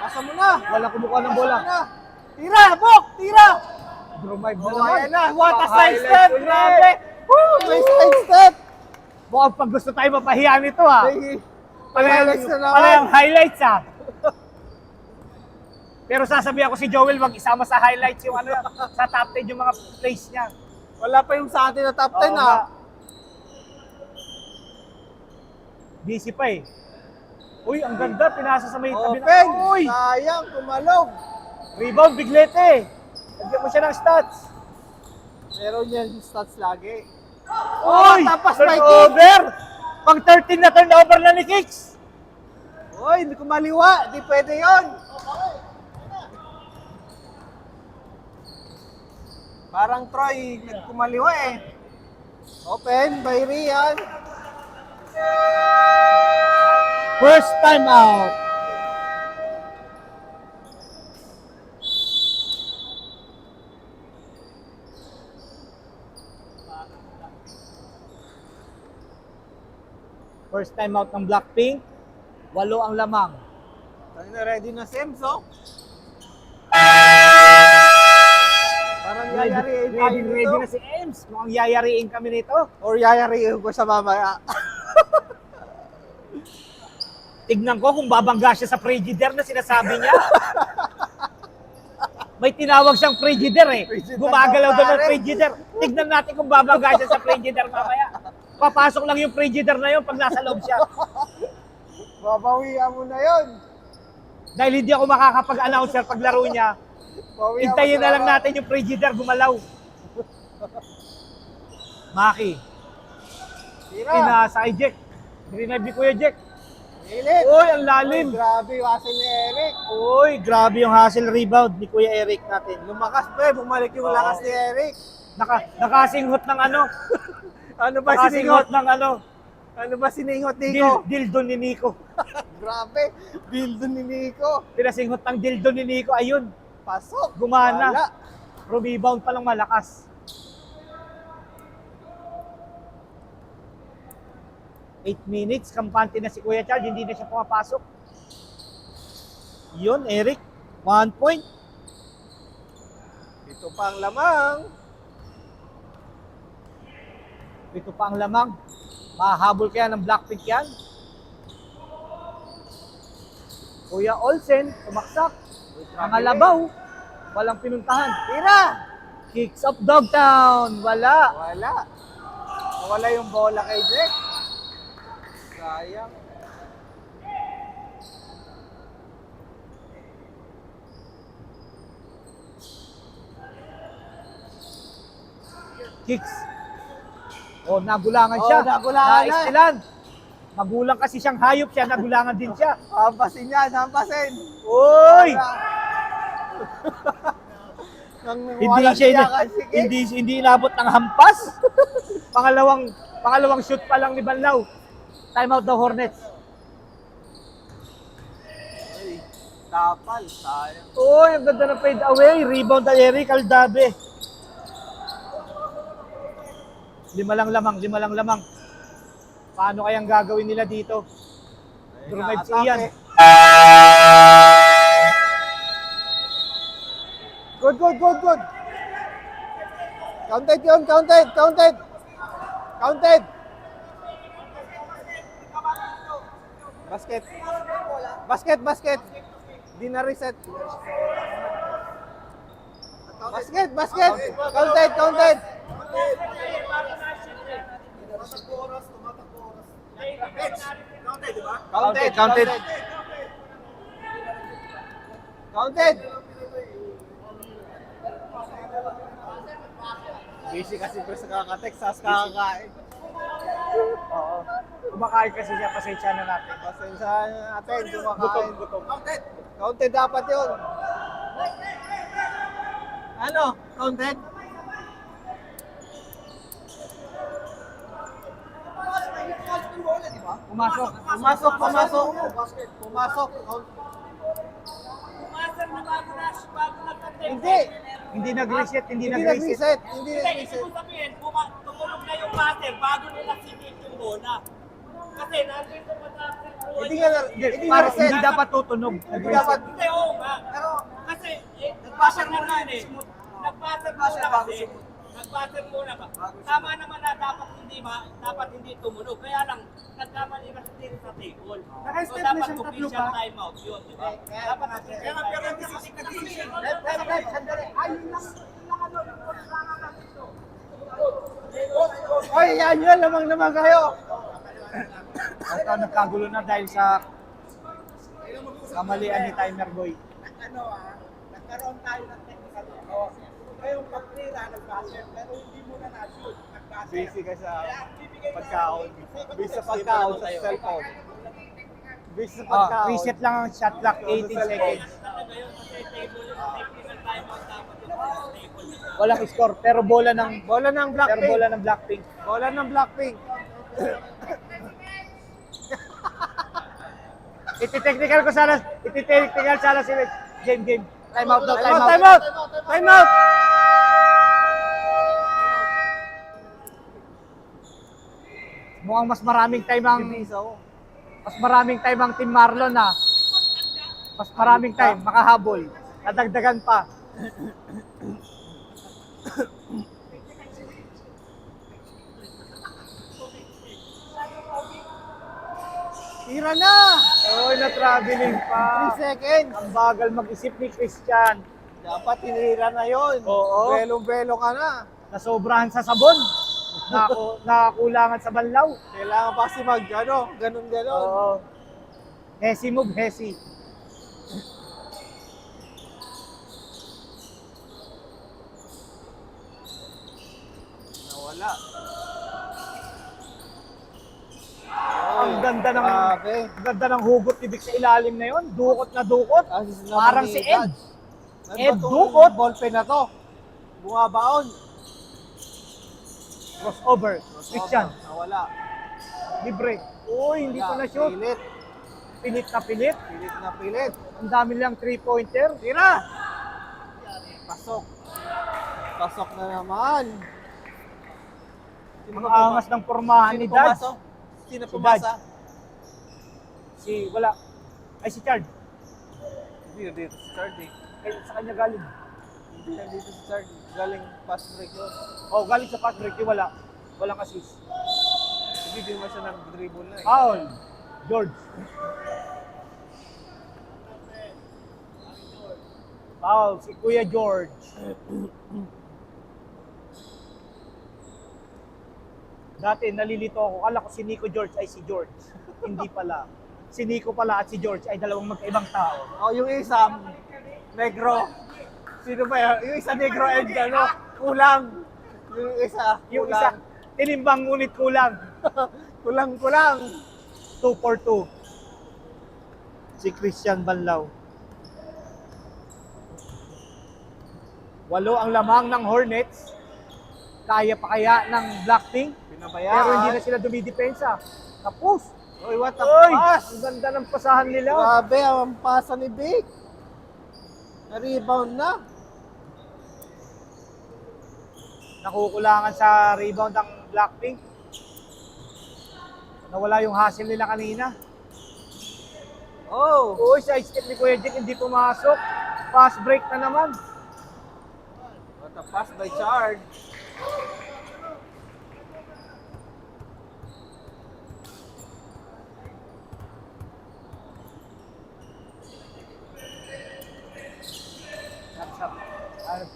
Pasa mo na. Wala kumukuha ng bola. Pasa mo na. Tira, Bok! Tira! Drive na Oh, naman. ayan na. What a side Highlights step! ulit. Grabe! Woo! May side step! Mukhang pag gusto tayo mapahiya nito ha. May highlights na naman. Pala yung highlights ha. Pero sasabihan ko si Joel, wag isama sa highlights yung ano, sa top 10 yung mga plays niya. Wala pa yung sa atin na top 10 Oo ha. nga. Busy pa eh. Uy, ang ganda. Pinasa sa may tabi Open! Uy! Sayang, kumalog. Rebound, biglete. Lagyan mo siya ng stats. Meron yan yung stats lagi. Uy! tapas by Turnover! Pag 13 na turnover na ni Kicks. Uy, hindi ko maliwa. Hindi pwede yun. Parang Troy, nagkumaliwa eh. Open by Rian. First time out. First time out ng Blackpink. 8 ang lamang. Ready na Sims, oh. Parang yayariin tayo Ready nito. na si Ems. Mukhang yayariin kami nito. Or yayariin ko sa mamaya. Tignan ko kung babangga siya sa Frigidaire na sinasabi niya. May tinawag siyang Frigidaire eh. Frigidaire Gumagalaw daw, doon ng pare. Frigidaire. Tignan natin kung babangga siya sa Frigidaire mamaya. Papasok lang yung Frigidaire na yun pag nasa loob siya. Babawian mo na yun. Dahil hindi ako makakapag-announcer pag laro niya, Bawian mo hintayin sa na lang laro. natin yung Frigidaire gumalaw. Maki, Tira. pinasa kay Jack. Grinab ni Kuya Jack. Ilit. Uy, ang lalim. Grabe, wasil ni Eric. Uy, grabe yung hustle rebound ni Kuya Eric natin. Lumakas pa bumalik yung Oo. lakas ni Eric. Nakasinghot ng ano? Ano ba Nakasinghot siningot? ng ano? Ano ba siningot, Nico? Dildo ni Nico. Grabe, build ni Nico. Pinasinghot ng dildo ni Nico. Ayun, Pasok. gumana. Wala. Rebound pa lang malakas. 8 minutes, kampante na si Kuya Charles, hindi na siya pumapasok. Yun, Eric, 1 point. Ito pa ang lamang. Ito pa ang lamang. Mahahabol kaya ng Blackpink yan. Kuya Olsen, tumaksak. Mga labaw, walang pinuntahan. Tira. Kicks of Dogtown, wala. Wala. Wala yung bola kay Jack. Sayang. Kicks. Oh, nagulangan siya. Oh, nagulangan na. Naistilan. Magulang kasi siyang hayop siya, nagulangan din siya. Hampasin yan, hampasin. Uy! Nang Hindi walang siya iyakan si Kik. hindi inabot ng hampas. Pangalawang shoot pa lang ni Banlaw. Time out the Hornets. Ay, tapal, sayang. Uy, ang ganda ng fade away. Rebound na Eric Aldabe. 5 lang lamang. Paano kayang gagawin nila dito? Drive si Ian. Good. Counted yun, counted. Basket. Di na reset. Basket. Counted. Counted. Busy kasi ko sa kaka-Texas, kakakain. Oo. Kumakain kasi siya, pasensya na natin. Pasensya na natin, kumakain. Gutom. Counted dapat yun. Ano? Counted? Pumasok. Pumasok na bago na Hindi. Hindi nag-reset, hindi Hindi nag-reset. nag-reset. Hindi Hindi, nag-reset. ibig sabihin, tumunog na yung batter bago nila sinit yung bola. Kasi nandito pa sa Hindi nga, hindi nga Parang reset. hindi dapat tutunog. Hindi Nag-reset. dapat. Hindi, oo nga. Pero, kasi, nagbaser muna eh. Nagbaser muna kasi. Nagbaser muna ba? Tama naman na dapat hindi tumunog. Kaya lang, nagkamali kasi din sa table. So, dapat official timeout yun, di ba? Dapat official timeout. Oy, yan, lamang naman kayo. At nagkagulo na dahil sa kamalian ni Timer Boy. Nagkaroon tayo ng technical loss. Ngayong pag-tira, nag-baser, pero hindi mo na na-shoot. Nag-baser. Busy ka sa pagkaon. Busy sa pagkaon sa cellphone. Busy sa pagkaon. Reset lang ang shot clock, 18 seconds. Walang score, pero bola ng Blackpink. Bola ng Blackpink. Ititechnical sana si Rich. Game. Time out daw, time out. Time out! Mukhang mas maraming time ang Team Marlon na. Mas maraming time, makahabol. Nadagdagan pa. Tira na! Oy, na-traveling pa. 3 seconds. Ang bagal mag-isip ni Christian. Dapat tinira na yon. Oo. Belong-belo ka na. Nasobrahan sa sabon. Nakakulangan sa banlaw. Kailangan pa kasi ganun-ganon. Oo. Hesi move, Hesi. Nawala. Ang ganda ng Grabe. ganda ng hugot ibig sa ilalim na yon. Dukot na dukot. Parang si Ed. Ed Dukot. Ballpen na to. Bumabaon. Crossover. Christian. Nawala. Libre. Uy, hindi ko na shoot. Pilit. Pilit na pilit. Pilit na pilit. Ang dami lang 3-pointer. Tira! Pasok. Pasok na naman. Ang angas ng pormahan ni Dad. Sino Si pumasa? Wala. Ay, si Chard. Hindi, dito si Charlie. Ay, sa kanya galing. Hindi na dito si Charlie. Galing fast break yun. Oh, galing sa fast break. Yung wala. Walang assist. Hindi naman siya nag-dribble na eh. Foul. George. Foul. Si Kuya George. Dati nalilito ako. Kala ko si Nico George ay si George. Hindi pala. Si Nico pala at si George ay dalawang magkaibang tao. Oh, yung isa, negro. Sino ba yun? Yung isa negro and kulang. Yung isa, Yung isa, tinimbang ngunit kulang. kulang. 2 for 2. Si Christian Banlaw. 8 ang lamang ng Hornets. Kaya pa kaya ng Blackpink? Pinabayaan. Pero hindi na sila dumidepensa. Tapos. Oy, what the Oy! pass? Ang ganda ng pasahan nila. Grabe, ang pasa ni Vic. Na-rebound na. Nakukulangan sa rebound ang Blackpink. Nawala yung hustle nila kanina. Oh, Uy, sa step ni Kuya Jake hindi pumasok. Fast break na naman. what a pass by Chard.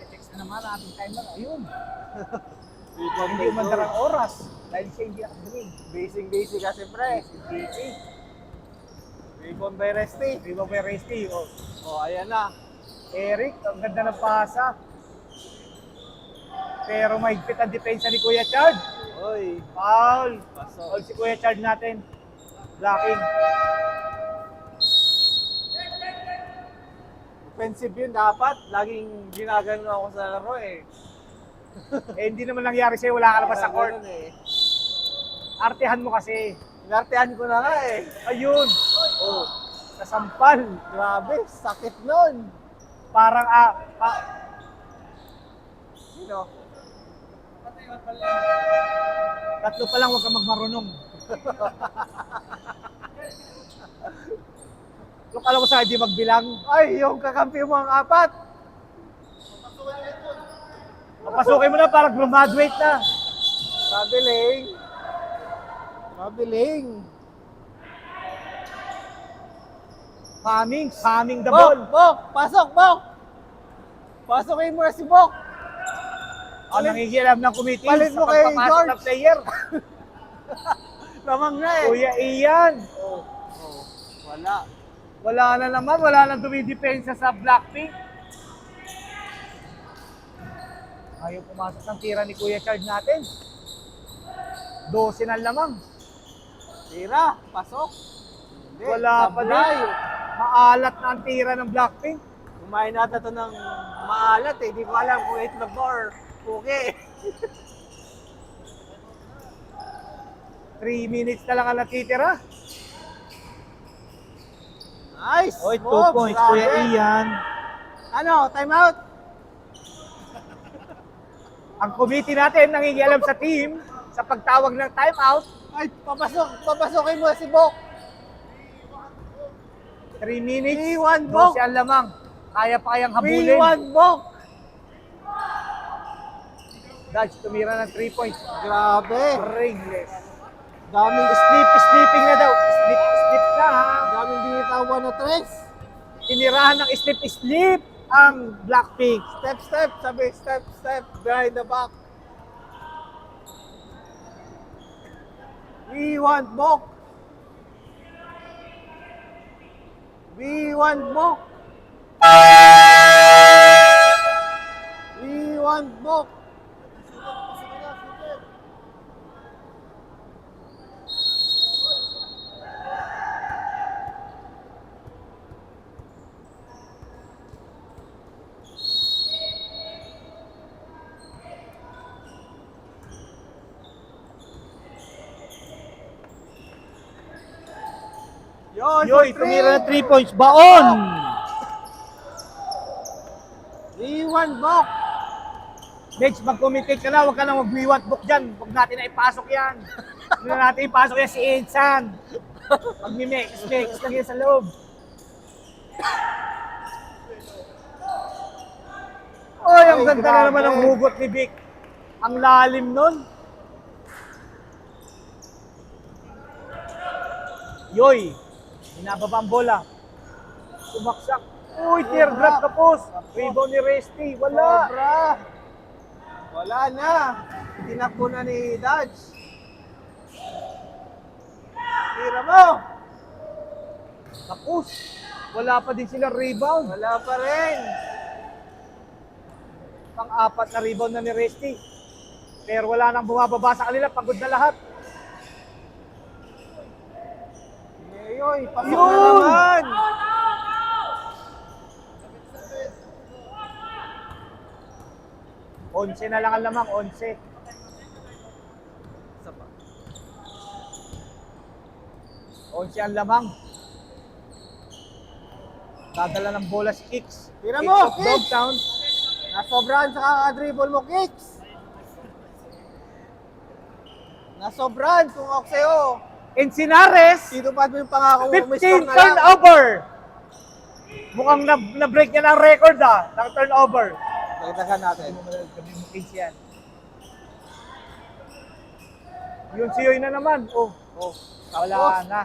Text na naman ang ating timer. Ayun. Rebound Hindi by umandar ang George. oras. Dahil siya hindi nakadinig. Basic kasi pre. Busy. Rebound by Resty. Rebound by Resty. Oh. Oh, ayan na. Eric, ang ganda ng pasa. Pero mahigpit ang depensa ni Kuya Chard. Oy, Foul. pasok. Foul si Kuya Chard natin. Blocking. Offensive yun dapat. Laging ginagano ako sa laro eh. Eh, hindi naman nangyari sa'yo. Wala ka naman sa court. Ganun eh. Artehan mo kasi. Inartehan ko na nga eh. Ayun. Oh, kasampal. Grabe, sakit nun. Parang Sino? tatlo pa lang, huwag kang magmarunong. Yung kala ko sa hindi magbilang. Ay, yung kakampi mo ang apat. Papasukin mo na para graduate na. Mabiling. Mabiling. Pamming the Bok, ball. Bok, pasok, Bok. Pasukin mo na si Bok. Ang nangigilam ng committee Palit sa mo kay pagpapasok George. ng player. Lamang na eh. Kuya Ian. Wala. Wala na naman, wala nang dumidepensa sa Blackpink. Ayaw pumasok ng tira ni Kuya Charles natin. 12 na lamang. Tira, pasok. Hindi, Wala pa sablay. din. Maalat na ang tira ng Blackpink. Kumain natin ito ng maalat eh. Di ko alam kung itlog ba or okay. 3 minutes na lang ang natitira. Nice. Oy, 2 move, points, grabe. Kuya Ian. Ano, time out? Ang committee natin nangingialam sa team sa pagtawag ng timeout. Ay, papasokin mo si Bok. 3 minutes. Iwan, Bok. 12 ang lamang. Kaya pa kayang habulin. V1 Bok. Dodge tumira ng 3 points. Grabe. Ringless. Daming Sleeping na daw. Sleep na ha. daming binitawan na tres. Tinirahan ng sleep ang Blackpink. Step, sabi, step, behind the back. We want Bok. We want Bok. We want Bok. Yoy, tumira ng 3 points. Baon! We want Bok. Next, mag-communicate ka na. Huwag ka na mag-wiwat book dyan. Huwag natin na ipasok yan. Huwag na natin ipasok yan si Edsan. Mag-mix lang yan sa loob. Oy, ang Ay, ganda na grabe. naman ng hugot ni Vic. Ang lalim nun. Yoy, binababa ang bola. Sumaksak. Uy, teardrop kapos. Rebound ni Resty. Wala. Sobra. Wala na. Tinakbo na ni Dodge. Tira mo. Kapos. Wala pa din sila rebound. Wala pa rin. Pang-apat na rebound na ni Resty. Pero wala nang bumababa sa kanila. Pagod na lahat. Yoy, pasok Yun! na naman. Onse na lang ang lamang. 11. Onse ang lamang. Dadala ng bola si Kicks. Tira Kicks mo, of Kicks! Dogtown. Nasobrahan sa kakadribble mo, Kicks. Nasobrahan kung ako sa'yo. Encinares. Tinupad mo yung pangako mo. May 15 score na lang. turnover. Mukhang na-break niya ng record ng turnover. Dagdagan natin. Yan. Yun si Yoy na naman. Oh, wala Tapos, na.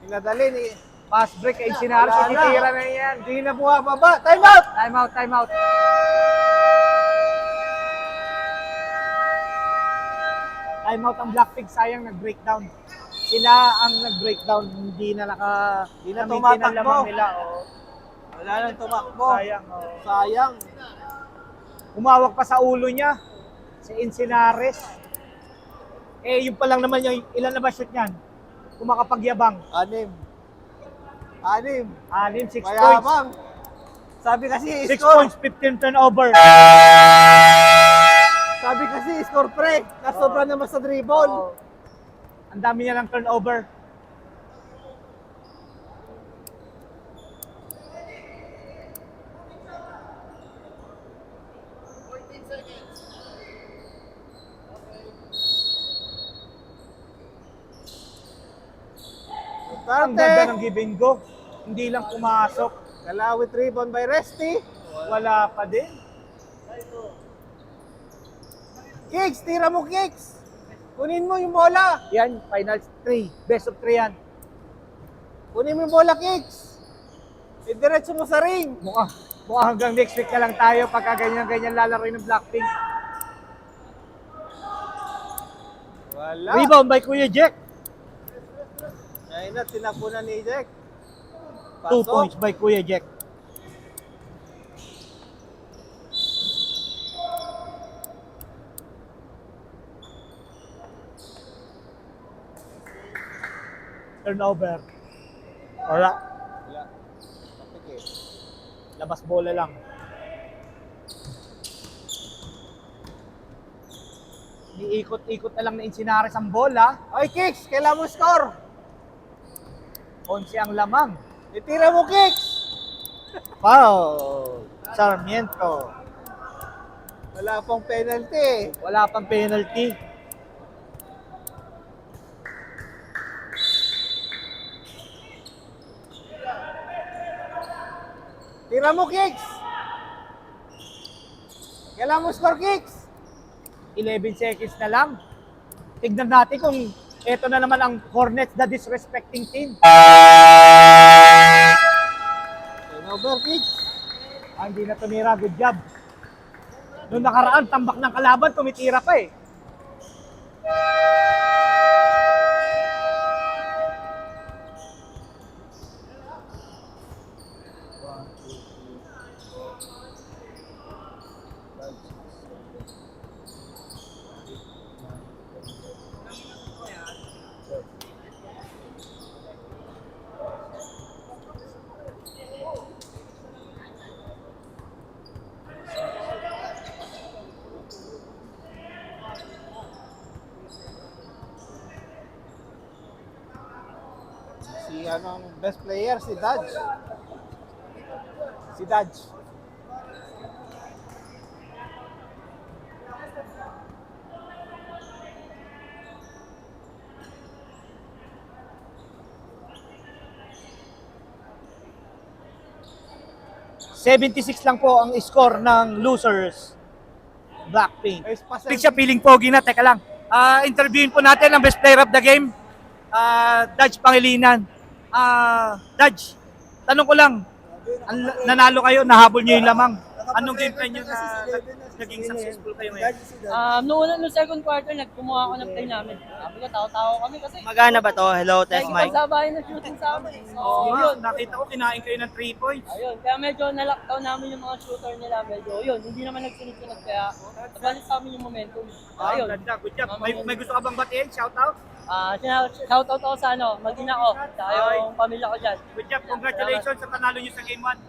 pinadali ni... Pass break kay Encinares. Wala na. Titira na yan. Hindi na bumababa. Time out! Time out. Time out ang Blackpink. Sayang nag-breakdown. Sila ang nag-breakdown. Hindi na Hindi na gamitin ang tumatakbo. lamang nila. Oh. Wala nang tumakbo. Sayang. Oh. Sayang. Umawak pa sa ulo niya. Si Encinares. Eh, yung pa lang naman yung ilan na ba shoot niyan? Kung makapagyabang. 6. 6 points. Mayabang. Sabi kasi 6 score. points, 15 turnover. Sabi kasi score pre. Nasobra naman sa dribble. Oh. Ang dami niya ng turnover. Ang ganda ng give and go. Hindi lang pumasok. Kalawit rebound by Resty. Wala pa din. Kicks, tira mo kicks. Kunin mo yung bola. Yan, finals 3. Best of 3 yan. Kunin mo yung bola, kicks. Idiretso mo sa ring. Mukhang hanggang next week na lang tayo pagka ganyan-ganyan lalaroin ng Blackpink. Wala. Rebound by Kuya Jack. Ayun na, tinapunan ni Jack. 2 points by Kuya Jack. Turnover. Wala. Labas bola lang. Iikot-ikot na lang na Insinares ang bola. Oy, kicks, kailangan mo score. 11 ang lamang. Itira mo kicks. Foul. Sarmiento. Wala pong penalty. Wala pang penalty. Tira mo kicks. Kailangan mo score kicks. 11 seconds na lang. Tignan natin kung eto na naman ang Hornets, the disrespecting team. Turnover kicks. Hindi na tumira. Good job. Noong nakaraan, tambak ng kalaban, tumitira pa eh. Si anong best player, si Dodge. Si Dodge. $76 lang po ang score ng losers. Blackpink. Ayos pa, Pick siya, feeling pogi na. Teka lang. Interviewin po natin ang best player of the game. Dodge Pangilinan. Dodge, tanong ko lang. Nanalo kayo, nahabol niyo yung lamang. Anong game plan niyo na naging successful kayo ngayon? Noong second quarter, nagkumuha ako ng play namin. Sabi ko, tao-tao kami kasi Magana ba to? Hello, test mic. nagsabayan ng shooting sa amin. Oo, Yun. nakita ko kinain kayo ng 3 points. Ayun, kaya medyo nalockdown namin yung mga shooter nila. Medyo, yun, hindi naman nagsunod-sunod kaya nabalis sa amin yung momentum. Ayun. Ganda, good job. May gusto ka bang batiin? Shout out? Shoutout ako sa mag-ina ko, sa yung pamilya ko dyan. Good job. Congratulations sa panalo niyo sa game 1.